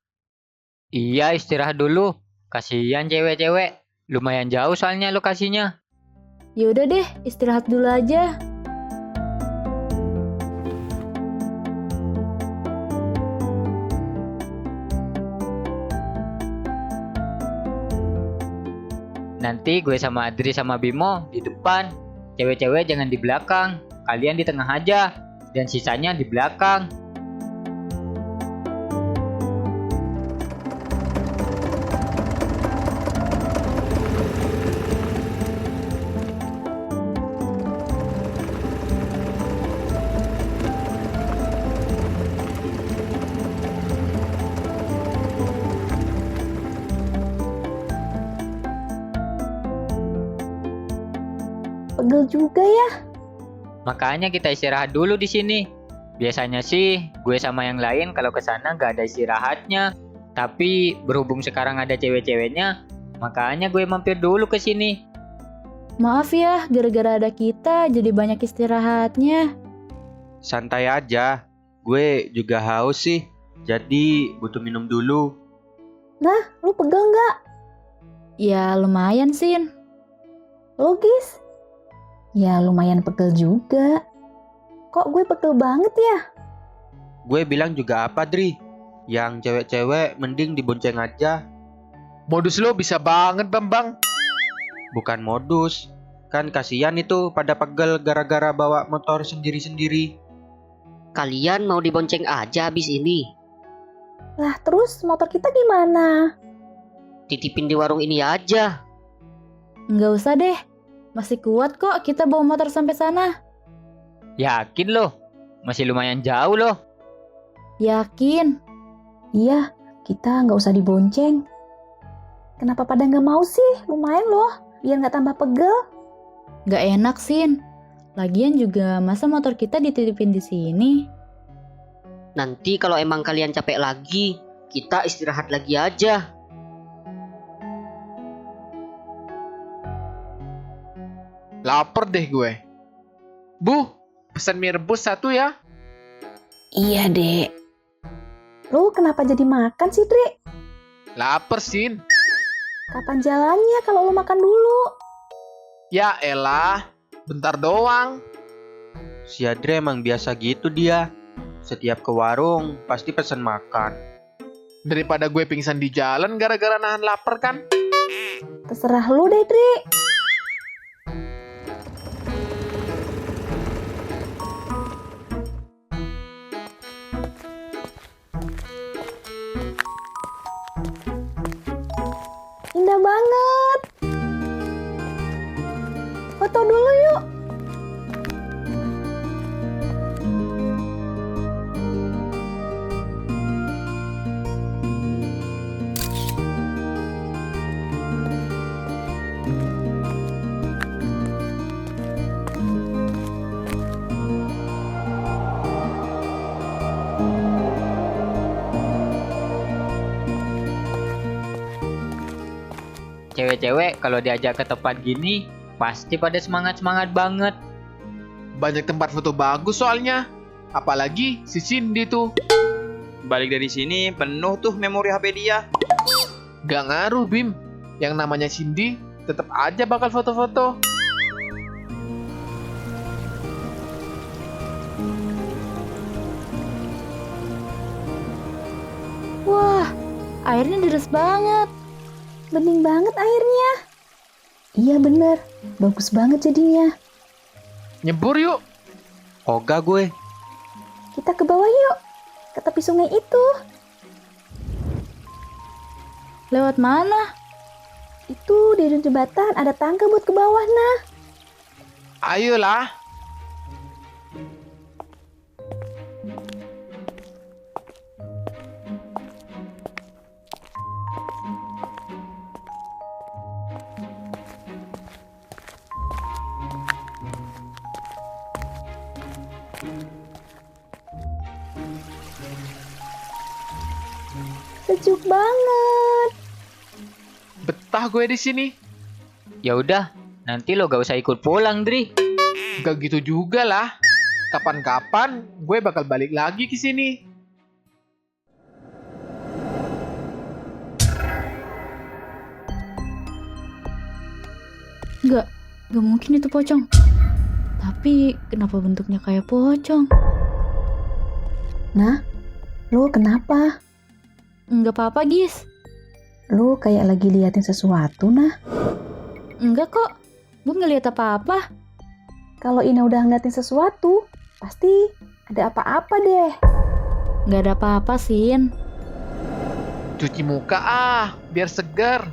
Iya, istirahat dulu. Kasihan cewek-cewek. Lumayan jauh soalnya lokasinya. Yaudah deh, istirahat dulu aja. Nanti gue sama Adri sama Bimo di depan. Cewek-cewek jangan di belakang. Kalian di tengah aja. Dan sisanya di belakang. Pegel juga ya. Makanya kita istirahat dulu di sini. Biasanya sih gue sama yang lain kalau ke sana gak ada istirahatnya. Tapi berhubung sekarang ada cewek-ceweknya, makanya gue mampir dulu ke sini. Maaf ya, gara-gara ada kita jadi banyak istirahatnya. Santai aja. Gue juga haus sih. Jadi butuh minum dulu. Lu pegel nggak? Ya lumayan, Sin. Logis. Ya lumayan pegel juga. Kok gue pegel banget ya? Gue bilang juga apa, Dri? Yang cewek-cewek mending dibonceng aja. Modus lo bisa banget, Bambang. Bukan modus. Kan kasihan itu pada pegel gara-gara bawa motor sendiri-sendiri. Kalian mau dibonceng aja abis ini? Lah terus motor kita gimana? Titipin di warung ini aja. Nggak usah deh. Masih kuat kok kita bawa motor sampai sana. Yakin loh? Masih lumayan jauh loh. Yakin? Iya, kita nggak usah dibonceng. Kenapa pada nggak mau sih? Lumayan loh, biar nggak tambah pegel. Nggak enak, Sin. Lagian juga masa motor kita dititipin di sini? Nanti kalau emang kalian capek lagi, kita istirahat lagi aja. Laper deh gue. Bu, pesan mie rebus 1 ya. Iya, Dek. Lu kenapa jadi makan sih, Dri? Laper, Sin. Kapan jalannya kalau lu makan dulu? Ya elah, bentar doang. Si Adri emang biasa gitu dia. Setiap ke warung pasti pesan makan. Daripada gue pingsan di jalan gara-gara nahan lapar kan. Terserah lu deh, Dri. Indah banget. Foto dulu yuk. Cewek-cewek kalau diajak ke tempat gini pasti pada semangat-semangat banget. Banyak tempat foto bagus soalnya. Apalagi si Cindy tuh. Balik dari sini penuh tuh memori HP dia. Gak ngaruh, Bim. Yang namanya Cindy tetap aja bakal foto-foto. Wah, airnya deras banget. Bening banget airnya. Iya bener, bagus banget jadinya. Nyebur yuk. Ogah gue. Kita ke bawah yuk, ke tepi sungai itu. Lewat mana? Itu di ujung jembatan ada tangga buat ke bawah, nah. Ayolah. Sejuk banget. Betah gue di sini. Ya udah, nanti lo gak usah ikut pulang, Dri. Gak gitu juga lah. kapan-kapan gue bakal balik lagi ke sini. Nggak mungkin itu pocong. Tapi kenapa bentuknya kayak pocong? Nah, lu kenapa? Nggak apa-apa, Gis. Lu kayak lagi liatin sesuatu, nah. Enggak kok, gue ngeliat apa-apa. Kalau Ina udah ngeliatin sesuatu, pasti ada apa-apa deh. Nggak ada apa-apa, Sin. Cuci muka biar segar.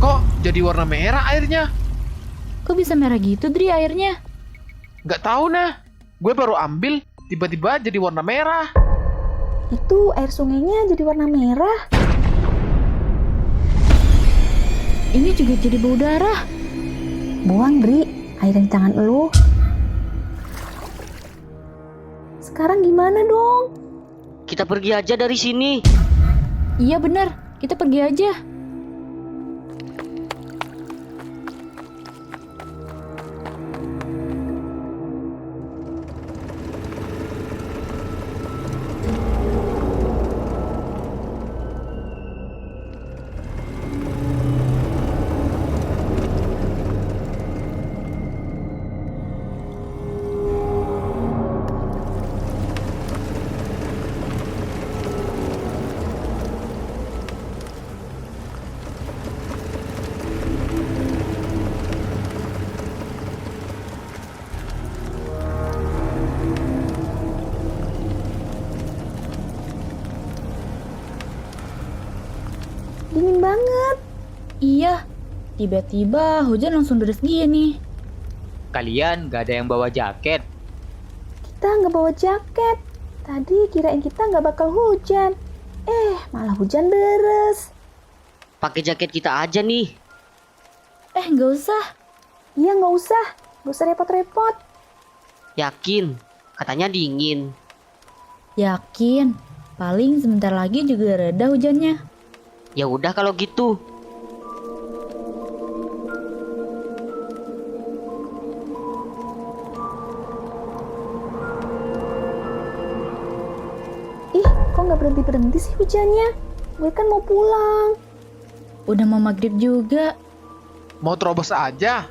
Kok jadi warna merah airnya? Kok bisa merah gitu, Dri, airnya? Nggak tahu nah. Gue baru ambil, tiba-tiba jadi warna merah. Itu air sungainya jadi warna merah. Ini juga jadi bau darah. Buang, Dri, air yang tangan lu. Sekarang gimana dong? Kita pergi aja dari sini. Iya bener, kita pergi aja. Dingin banget. Iya, tiba-tiba hujan langsung deras gini. Kalian gak ada yang bawa jaket? Kita nggak bawa jaket. Tadi kirain kita nggak bakal hujan. Malah hujan deras. Pakai jaket kita aja nih. Nggak usah. Iya, nggak usah. Nggak usah repot-repot. Yakin? Katanya dingin. Yakin, paling sebentar lagi juga reda hujannya. Ya udah kalau gitu. Ih, kok nggak berhenti-berhenti sih hujannya? Gue kan mau pulang. Udah mau maghrib juga. Mau terobos aja.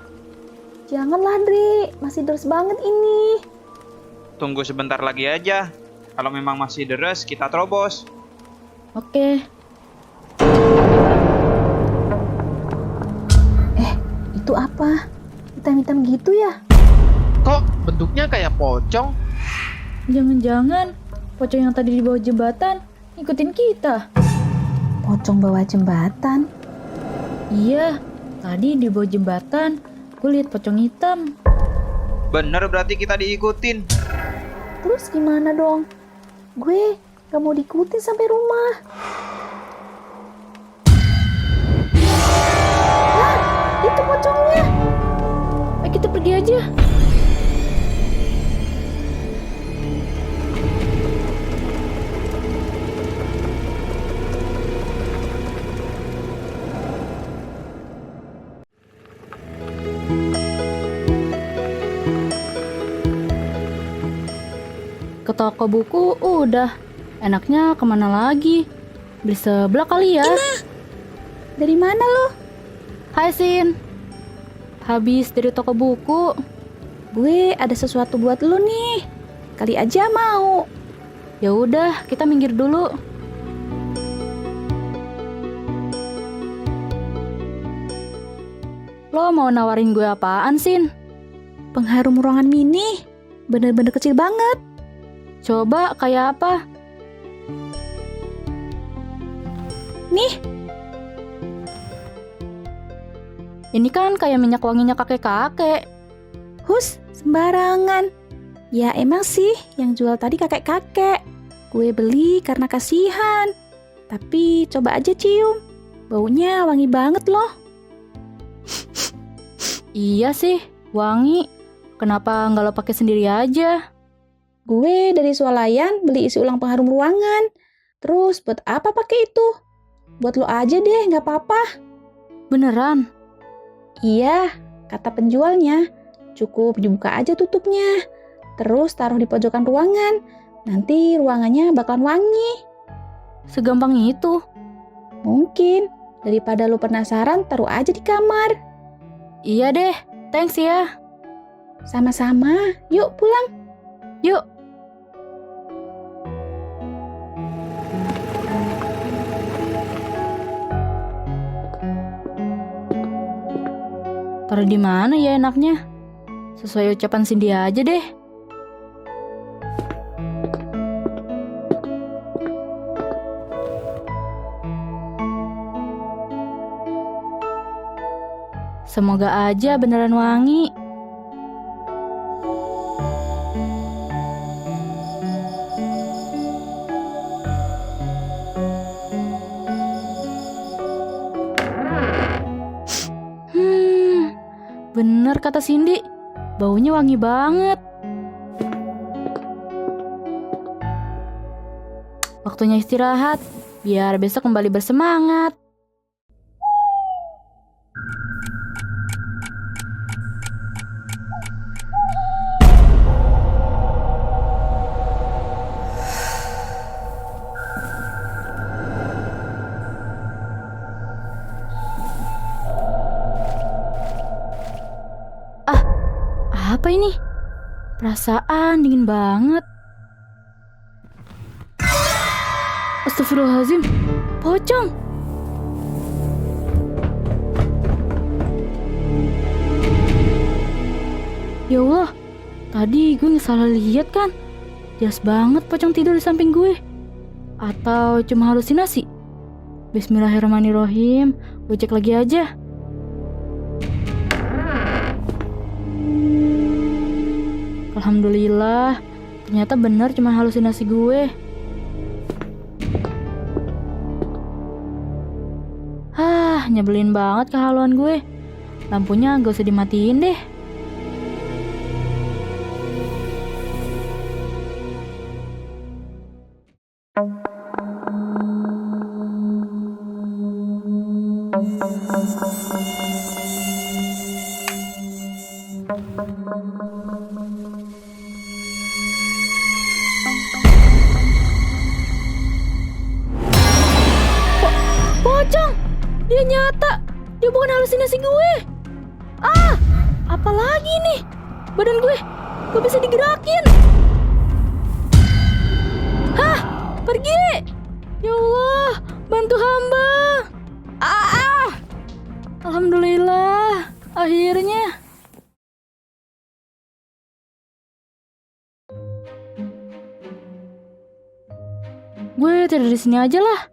Janganlah, Dri. Masih deras banget ini. Tunggu sebentar lagi aja. Kalau memang masih deres, kita terobos. Oke. Itu apa? Hitam-hitam gitu ya? Kok bentuknya kayak pocong? Jangan-jangan pocong yang tadi di bawah jembatan ngikutin kita. Pocong bawah jembatan? Iya, tadi di bawah jembatan gue lihat pocong hitam. Bener berarti kita diikutin. Terus gimana dong? Gue gak mau diikutin sampai rumah. Itu pocongnya. Ayo kita pergi aja. Ke toko buku udah. Enaknya kemana lagi? Beli sebelah kali ya. Dari mana lo? Hai Sin. Habis dari toko buku. Gue ada sesuatu buat lo nih. Kali aja mau. Ya udah, kita minggir dulu. Lo mau nawarin gue apaan, Sin? Pengharum ruangan mini. Bener-bener kecil banget. Coba kayak apa? Nih. Ini kan kayak minyak wanginya kakek-kakek. Hus, sembarangan. Ya emang sih, yang jual tadi kakek-kakek. Gue beli karena kasihan. Tapi coba aja cium. Baunya wangi banget loh. Iya sih, wangi. Kenapa nggak lo pakai sendiri aja? Gue dari swalayan beli isi ulang pengharum ruangan. Terus buat apa pakai itu? buat lo aja deh, nggak apa-apa. Beneran? Iya, kata penjualnya. Cukup dibuka aja tutupnya. Terus taruh di pojokan ruangan. Nanti ruangannya bakalan wangi. Segampang itu? Mungkin. Daripada lo penasaran, taruh aja di kamar. Iya deh, thanks ya. Sama-sama. Yuk pulang. Yuk. Taruh di mana ya enaknya? Sesuai ucapan Cindy aja deh. Semoga aja beneran wangi. Bener kata Cindy, baunya wangi banget. Waktunya istirahat, biar besok kembali bersemangat. Apa ini? Perasaan dingin banget. Astagfirullahaladzim, pocong. Ya Allah, tadi gue salah lihat kan? Jelas banget pocong tidur di samping gue. Atau cuma halusinasi? Bismillahirrahmanirrahim, gue cek lagi aja. Alhamdulillah, ternyata benar cuma halusinasi gue. Nyebelin banget kehaluan gue. Lampunya gak usah dimatiin deh. Pocong! Dia nyata! Dia bukan halusinasi gue! Apalagi nih? Badan gue gak bisa digerakin! Pergi! Ya Allah, bantu hamba! Alhamdulillah, akhirnya. Gue tidur di sini aja lah.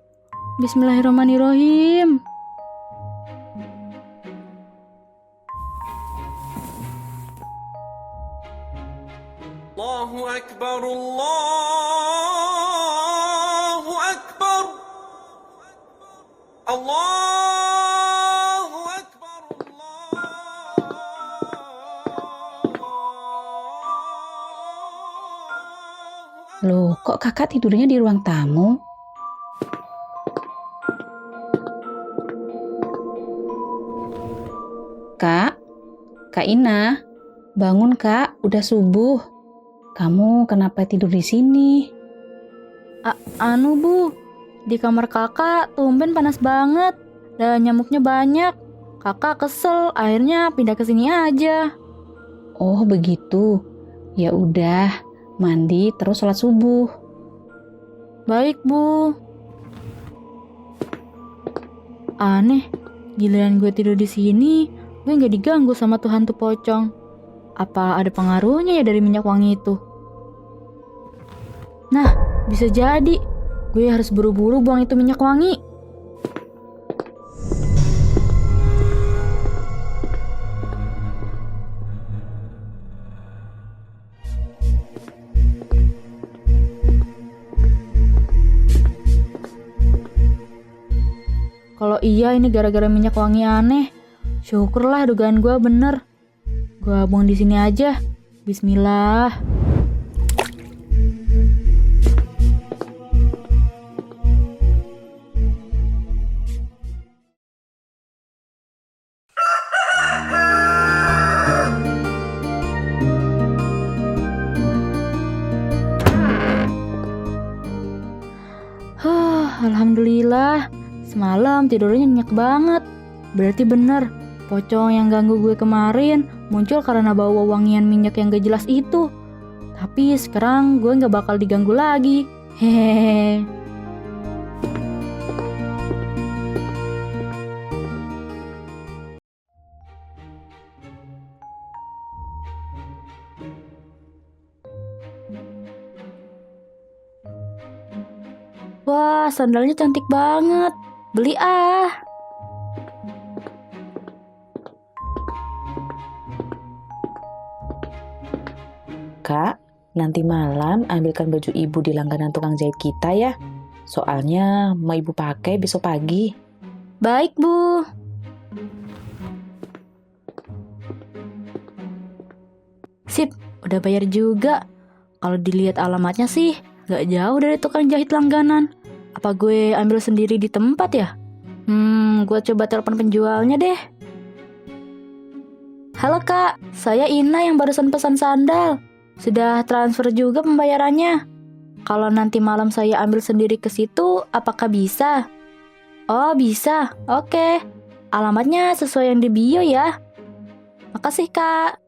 Bismillahirrahmanirrahim. Allahu Akbar, Allahu Akbar, Allahu Akbar, Loh, kok kakak tidurnya di ruang tamu? Kak Ina, bangun Kak, udah subuh. Kamu kenapa tidur di sini? Bu, di kamar kakak tumben panas banget dan nyamuknya banyak. Kakak kesel, akhirnya pindah ke sini aja. Oh begitu, ya udah, mandi terus sholat subuh. Baik Bu. Aneh, giliran gue tidur di sini, gue nggak diganggu sama tuh hantu pocong. Apa ada pengaruhnya ya dari minyak wangi itu? Nah, bisa jadi. Gue harus buru-buru buang itu minyak wangi. Kalau iya ini gara-gara minyak wangi aneh, syukurlah dugaan gue bener. Gue buang di sini aja. Bismillah. Alhamdulillah. Semalam tidurnya nyenyak banget. Berarti bener, pocong yang ganggu gue kemarin muncul karena bau wangian minyak yang gak jelas itu. Tapi sekarang gue gak bakal diganggu lagi. Hehehe. Wah, sandalnya cantik banget. Beli ah. Kak, nanti malam ambilkan baju ibu di langganan tukang jahit kita ya. Soalnya mau ibu pakai besok pagi. Baik, Bu. Sip, udah bayar juga. Kalau dilihat alamatnya sih, gak jauh dari tukang jahit langganan. Apa gue ambil sendiri di tempat ya? Gue coba telepon penjualnya deh. Halo Kak, saya Ina yang barusan pesan sandal. Sudah transfer juga pembayarannya. Kalau nanti malam saya ambil sendiri ke situ, apakah bisa? Oh, bisa. Oke. Alamatnya sesuai yang di bio ya. Makasih Kak.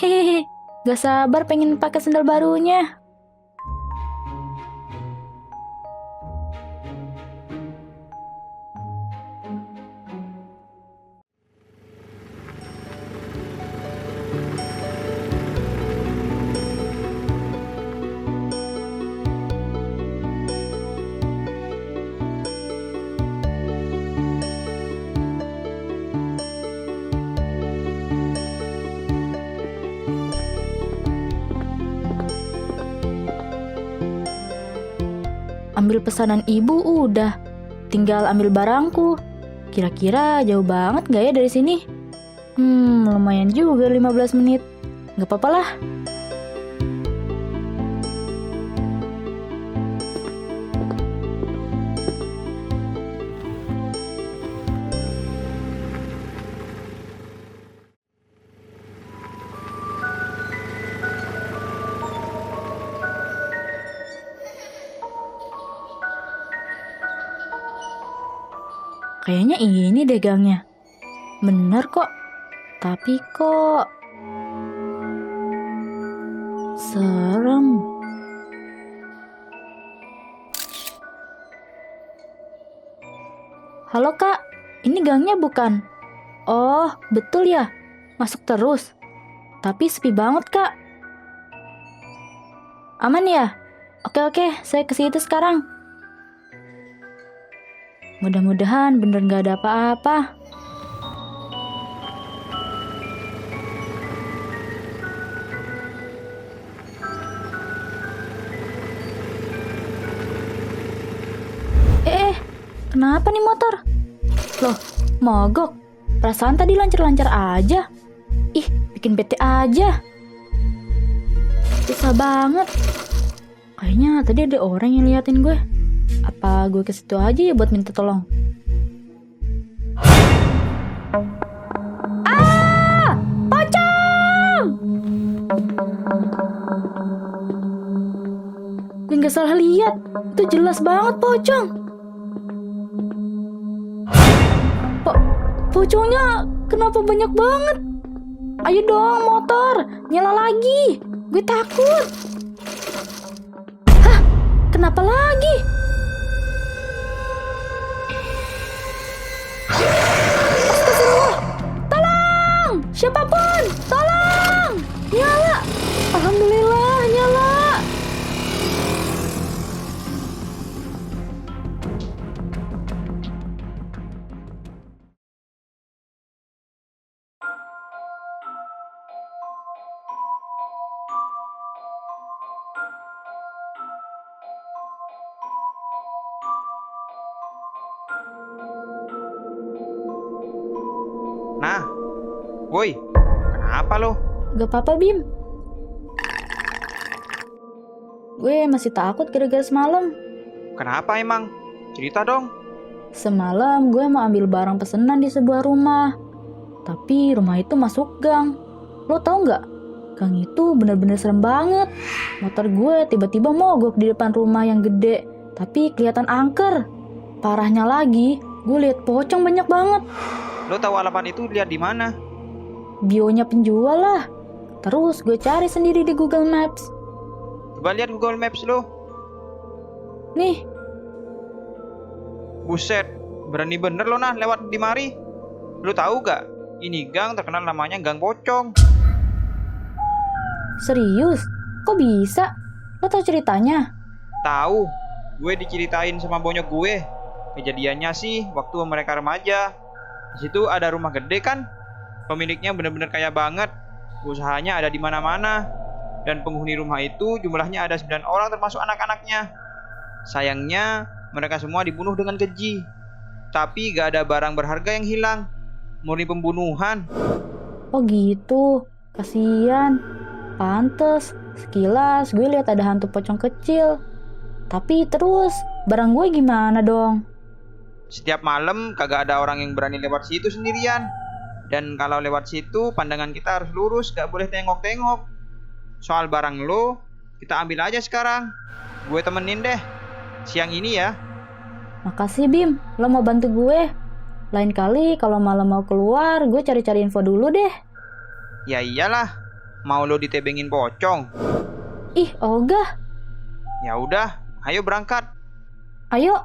Hehehe, gak sabar pengen pakai sandal barunya. Ambil pesanan ibu udah, tinggal ambil barangku. Kira-kira jauh banget gak ya dari sini? Lumayan juga 15 menit. Gak apa-apa lah. Kayaknya ini deh gangnya. Bener kok. Tapi kok serem. Halo Kak, ini gangnya bukan? Oh, betul ya. Masuk terus. Tapi sepi banget Kak. Aman ya? Oke, saya ke situ sekarang. Mudah-mudahan bener gak ada apa-apa. Kenapa nih motor? Loh, mogok. Perasaan tadi lancar-lancar aja. Ih, bikin bete aja. Susah banget. Kayaknya tadi ada orang yang liatin gue. Apa gue ke situ aja ya buat minta tolong? Ah! Pocong! Gue gak salah lihat. Itu jelas banget pocong. Pocongnya kenapa banyak banget? Ayo dong motor, nyala lagi. Gue takut. Hah? Kenapa lagi? Astagfirullah. Tolong! Siapapun, tolong! Nyala. Alhamdulillah, nyala. Nah, woi, kenapa lo? Gak apa-apa Bim. Gue masih takut gara-gara semalam. Kenapa emang? Cerita dong. Semalam gue mau ambil barang pesanan di sebuah rumah. Tapi rumah itu masuk gang. Lo tau gak? gang itu bener-bener serem banget. Motor gue tiba-tiba mogok di depan rumah yang gede, tapi kelihatan angker. Parahnya lagi, gue lihat pocong banyak banget. Lo tahu alamat itu lihat di mana? Bionya penjual lah. Terus gue cari sendiri di Google Maps. Coba lihat Google Maps lo. Nih, Buset, berani bener lo nah lewat di mari. Lo tahu gak? Ini gang terkenal namanya Gang Pocong. serius? Kok bisa? Lo tau ceritanya? Tahu, gue diceritain sama bonyok gue. Kejadiannya sih waktu mereka remaja. Di situ ada rumah gede kan? Pemiliknya bener-bener kaya banget. Usahanya ada di mana-mana. Dan penghuni rumah itu jumlahnya ada 9 orang termasuk anak-anaknya. Sayangnya mereka semua dibunuh dengan keji. Tapi gak ada barang berharga yang hilang. Murni pembunuhan. Oh gitu, kasian. Pantes, sekilas gue lihat ada hantu pocong kecil. Tapi terus, barang gue gimana dong? Setiap malam kagak ada orang yang berani lewat situ sendirian. Dan kalau lewat situ pandangan kita harus lurus, gak boleh tengok-tengok. Soal barang lo, kita ambil aja sekarang. Gue temenin deh. Siang ini ya. Makasih Bim, lo mau bantu gue. Lain kali kalau malam mau keluar, gue cari-cari info dulu deh. Ya iyalah, mau lo ditebengin pocong. Ih, ogah. Ya udah, ayo berangkat. Ayo.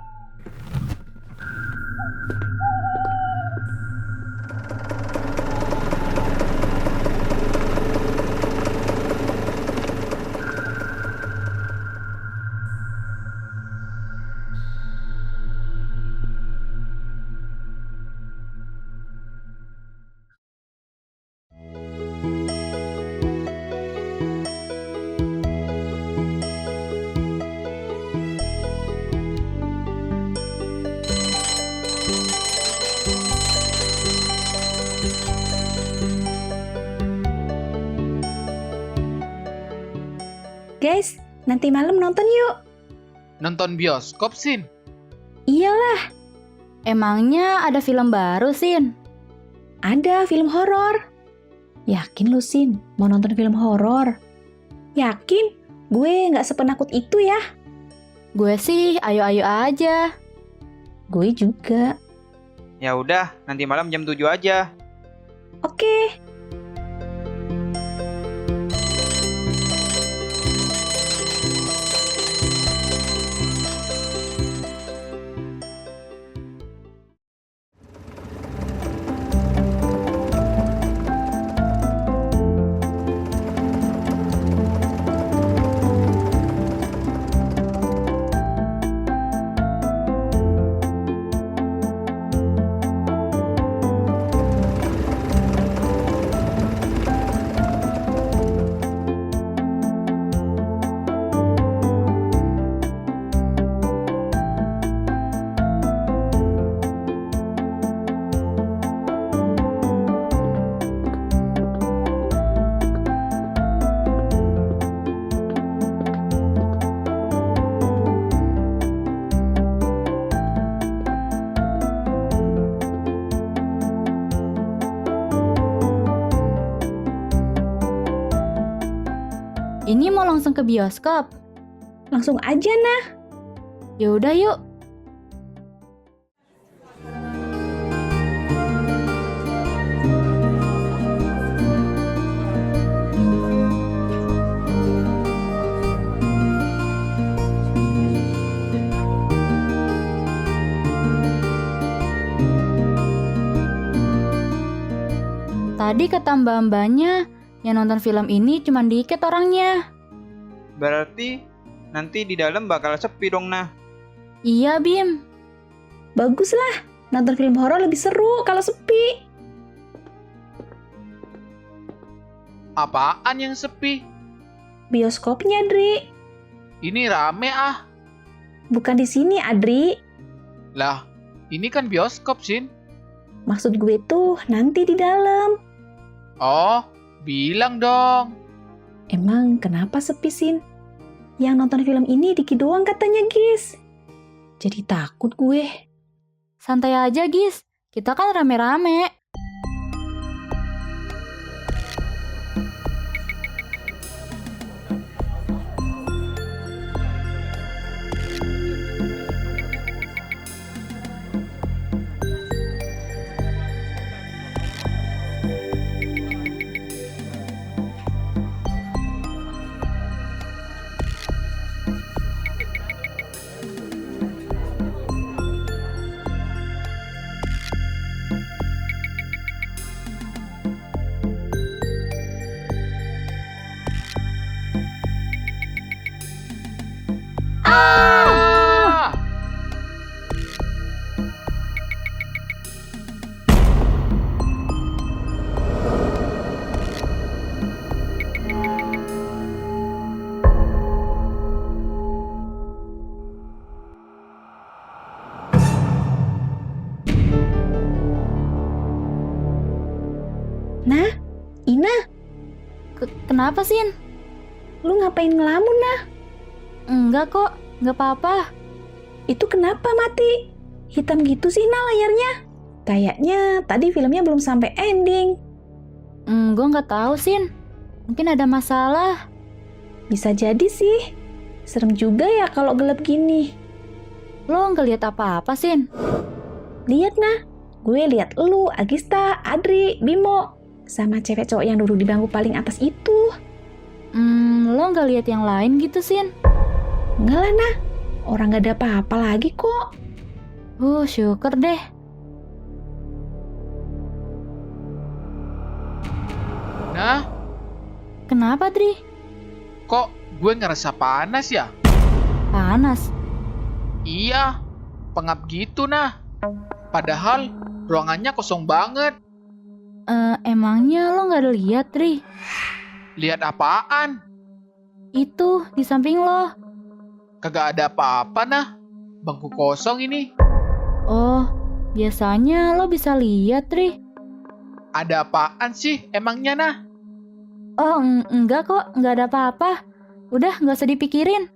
Guys, nanti malam nonton yuk. Nonton bioskop, Sin? Iyalah, Emangnya ada film baru, Sin? ada film horor. Yakin lu, Sin, mau nonton film horor? Yakin? Gue nggak sepenakut itu ya. Gue sih ayo-ayo aja. Gue juga. Ya udah, nanti malam jam 7 aja. Oke. Ini mau langsung ke bioskop? Langsung aja nah. Yaudah yuk. Tadi kata mbak-mbaknya, yang nonton film ini cuma dikit orangnya. Berarti nanti di dalam bakal sepi dong nah. Iya, Bim. Bagus lah. Nonton film horor lebih seru kalau sepi. Apaan yang sepi? Bioskopnya, Dri. Ini rame ah. Bukan di sini, Adri. Lah, ini kan bioskop, Sin. Maksud gue tuh nanti di dalam. Oh, bilang dong. Emang kenapa sepi, Sin? Yang nonton film ini dikit doang katanya, Gis. Jadi takut gue. Santai aja, Gis. Kita kan rame-rame. Kenapa, Sin? Lu ngapain ngelamun, Nah? Enggak kok, nggak apa-apa. Itu kenapa mati? Hitam gitu sih, Nah, layarnya. Kayaknya tadi filmnya belum sampai ending. Gue nggak tahu, Sin. Mungkin ada masalah. Bisa jadi sih. Serem juga ya kalau gelap gini. Lo nggak lihat apa-apa, Sin? Lihat, Nah. Gue lihat lu, Agista, Adri, Bimo, sama cewek cowok yang duduk di bangku paling atas itu. Lo nggak lihat yang lain gitu, Sin? Enggak lah, Nah. Orang gak ada apa-apa lagi kok. Syukur deh. Nah, Kenapa, Dri? kok gue ngerasa panas ya? Panas. Iya, pengap gitu nah. Padahal ruangannya kosong banget. Emangnya lo nggak lihat, Dri? Lihat apaan? Itu di samping lo. Kagak ada apa-apa nah. Bangku kosong ini. Oh, biasanya lo bisa lihat, Dri. Ada apaan sih emangnya nah? Oh, enggak kok, nggak ada apa-apa. Udah, nggak usah dipikirin.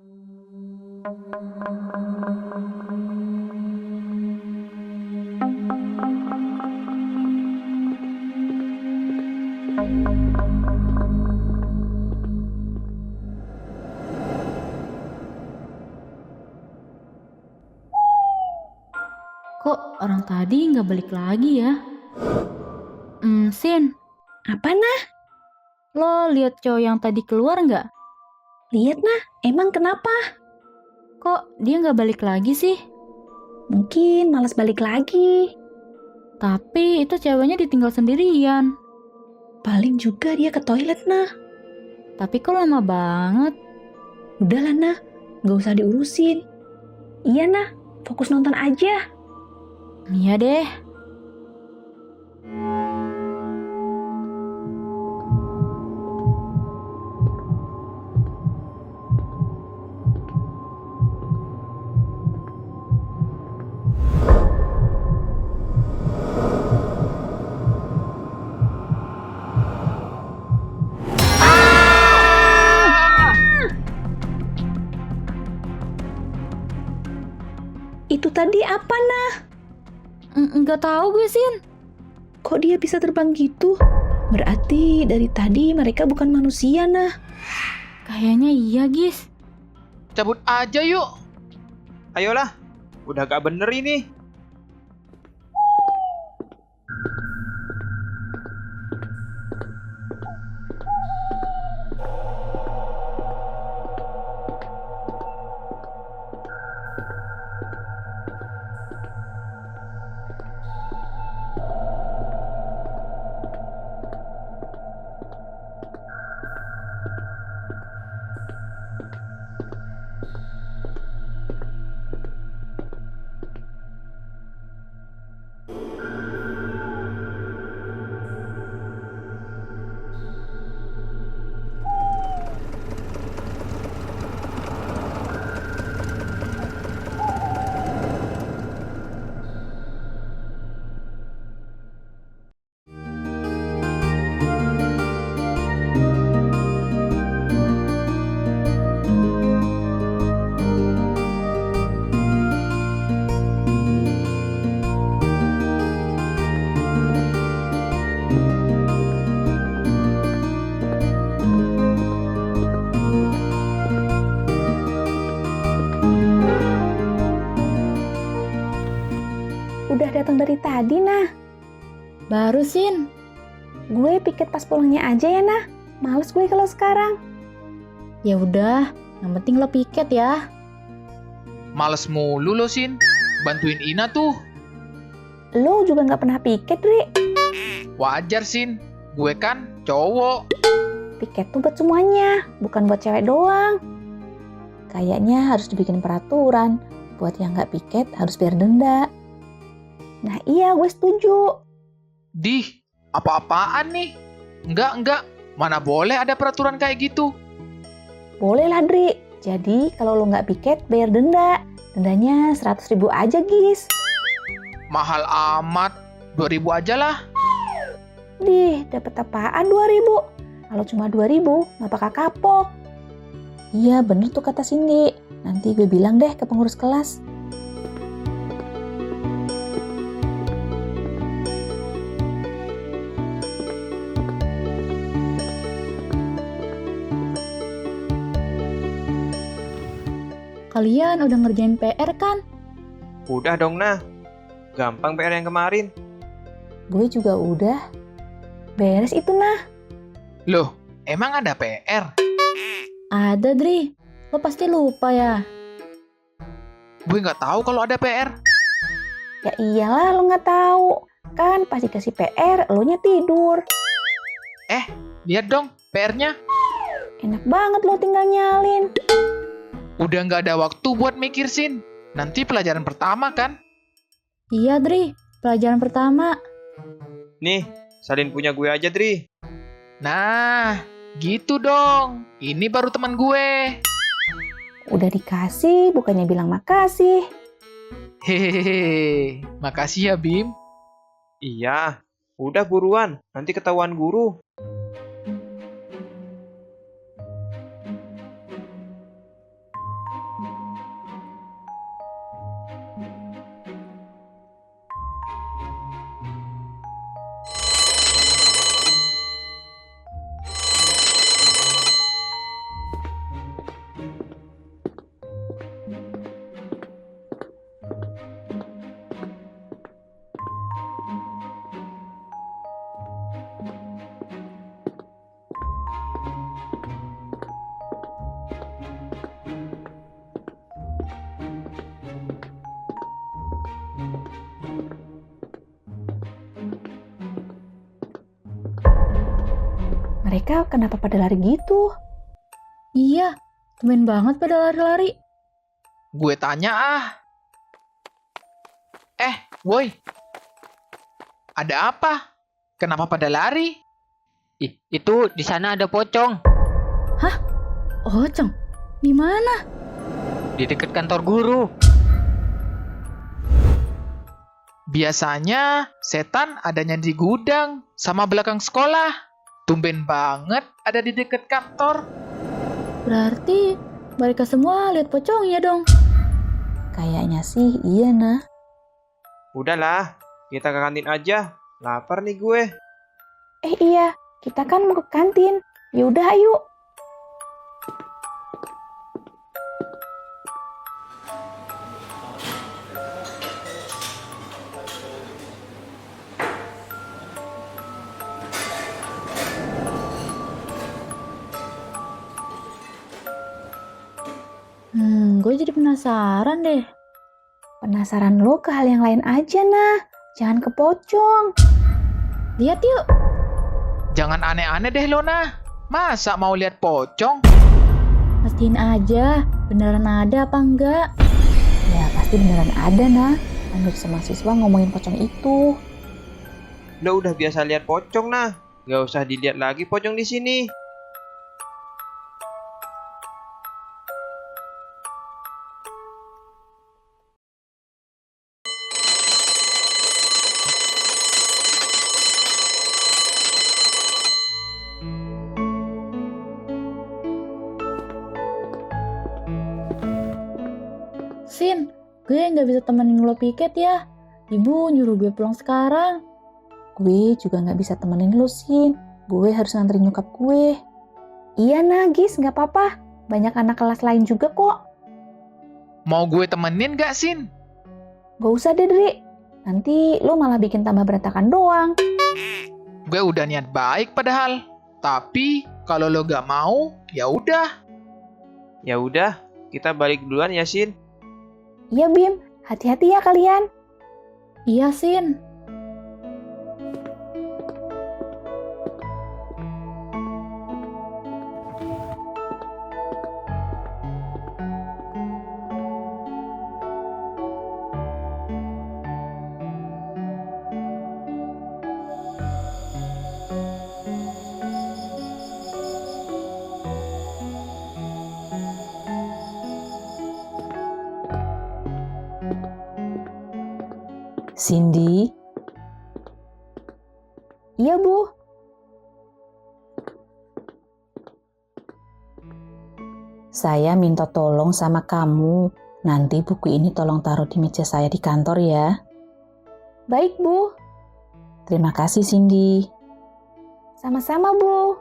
Kok orang tadi nggak balik lagi ya? Sin, Apa, Nah? lo lihat cowok yang tadi keluar nggak? Lihat, Nah. Emang kenapa? Kok dia nggak balik lagi sih? Mungkin malas balik lagi. Tapi itu ceweknya ditinggal sendirian. Paling juga dia ke toilet, Nah. Tapi kok lama banget? Udahlah, Nah. Gak usah diurusin. Iya, Nah. Fokus nonton aja. Iya deh. Itu tadi apa, Nah? Nggak tahu gue, Sin. Kok dia bisa terbang gitu? Berarti dari tadi mereka bukan manusia, Nah. Kayaknya iya, Gis. Cabut aja yuk. Ayolah, udah gak bener ini. Udah datang dari tadi, Nah. Baru, Sin. Gue piket pas pulangnya aja ya, Nah. Males gue kalau sekarang. Ya udah, yang penting lo piket ya. Males mulu lo, Sin. Bantuin Ina tuh. Lo juga nggak pernah piket, Dri. Wajar, Sin. Gue kan cowok. Piket tuh buat semuanya, bukan buat cewek doang. Kayaknya harus dibikin peraturan. Buat yang nggak piket harus bayar denda. Nah iya, gue setuju. Dih, apa-apaan nih? Enggak. Mana boleh ada peraturan kayak gitu. Boleh lah, Dri. Jadi kalau lo nggak piket, bayar denda. Dendanya 100.000 aja, Gis. Mahal amat. 2.000 aja lah. Dih, dapet apaan 2.000? Kalau cuma 2.000, nggak bakal kapok. Iya, bener tuh kata Cindy. Nanti gue bilang deh ke pengurus kelas. Kalian udah ngerjain PR kan? Udah dong, Nah. Gampang PR yang kemarin. Gue juga udah. Beres itu, Nah. Loh, emang ada PR? Ada, Dri. Lo pasti lupa ya. Gue nggak tahu kalau ada PR. Ya iyalah lo nggak tahu. Kan pas dikasih PR, lo nya tidur. Lihat dong PR-nya. Enak banget lo tinggal nyalin. Udah nggak ada waktu buat mikir, Sin. Nanti pelajaran pertama kan? Iya, Dri. Pelajaran pertama. Nih, salin punya gue aja, Dri. Nah, gitu dong. Ini baru teman gue. Udah dikasih, bukannya bilang makasih. Hehehe. Makasih ya, Bim. Iya, udah buruan. Nanti ketahuan guru. Mereka kenapa pada lari gitu? Iya, tumben banget pada lari-lari. Gue tanya ah. Woi. Ada apa? Kenapa pada lari? Ih, itu di sana ada pocong Pocong? Di mana? di dekat kantor guru. Biasanya setan adanya di gudang sama belakang sekolah. Tumben banget ada di dekat kantor. Berarti mereka semua lihat pocongnya dong. Kayaknya sih iya, Nah. Udahlah, kita ke kantin aja. Lapar nih gue. Iya, kita kan mau ke kantin. Yaudah ayo. Gue jadi penasaran deh. Penasaran lo ke hal yang lain aja, Nah. Jangan ke pocong. Lihat yuk. Jangan aneh-aneh deh Lona. Masa mau lihat pocong? Pastiin aja, beneran ada apa enggak? Ya pasti beneran ada, Nah. Kan bisa mahasiswa ngomongin pocong itu. Lo udah biasa lihat pocong, Nah. Gak usah dilihat lagi pocong di sini. Sin, gue nggak bisa temenin lo piket ya. Ibu nyuruh gue pulang sekarang. Gue juga nggak bisa temenin lo, Sin. Gue harus nganterin nyokap gue. Iya, Nagis, nggak apa-apa. Banyak anak kelas lain juga kok. Mau gue temenin gak, Sin? Gak usah deh, Dri. Nanti lo malah bikin tambah berantakan doang. Gue udah niat baik padahal. Tapi kalau lo gak mau, ya udah. Ya udah, kita balik duluan ya, Sin. Iya, Bim. Hati-hati ya kalian. Iya, Sin. Cindy, Iya, Bu. Saya minta tolong sama kamu. Nanti buku ini tolong taruh di meja saya di kantor ya. Baik, Bu. Terima kasih, Cindy. Sama-sama, Bu.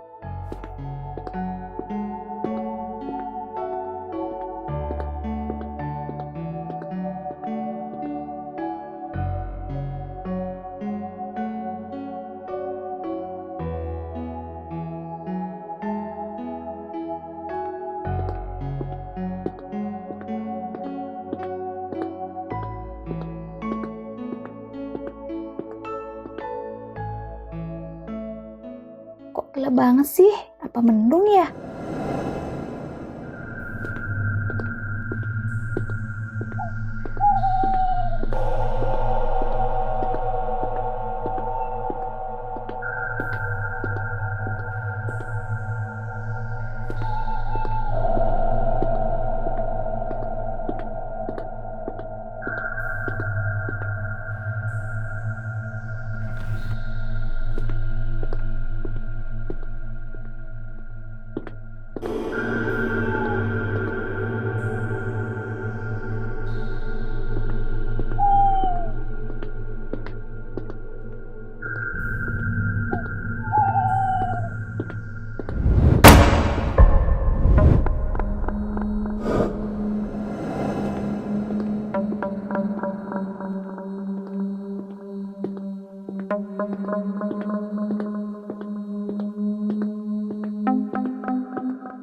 Kok gelap banget sih? Apa mendung ya?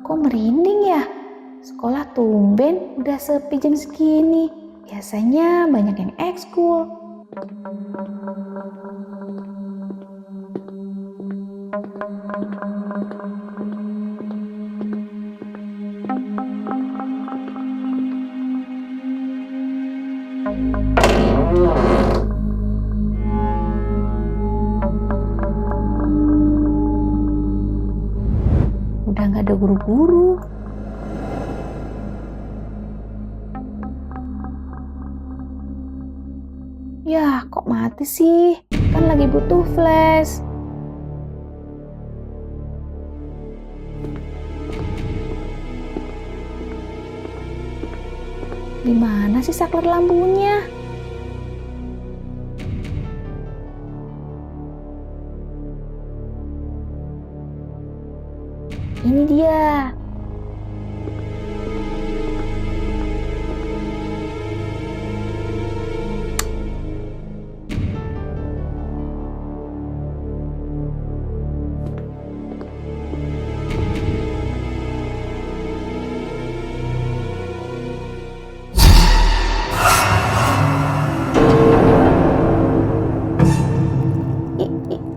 Kok merinding ya? Sekolah tumben udah sepi jam segini. Biasanya banyak yang ekskul. Udah nggak ada guru-guru. Ya, kok mati sih? Kan lagi butuh flash. Gimana sih saklar lampunya? Ini dia.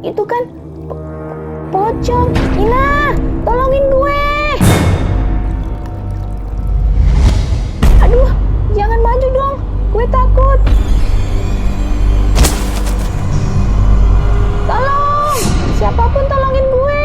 Itu kan pocong. Ina, tolongin gue. Aduh, jangan maju dong. Gue takut. Tolong, siapapun tolongin gue.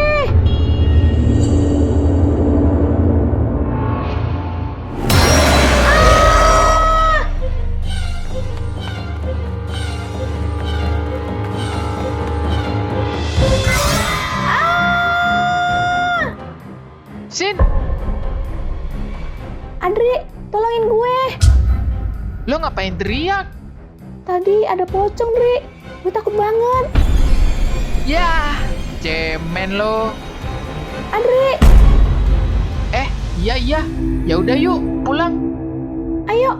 Sin, Andri, tolongin gue. lo ngapain teriak? Tadi ada pocong, Dri. Gue takut banget. Ya, cemen lo. Andri, Iya. Ya udah yuk, pulang. ayo.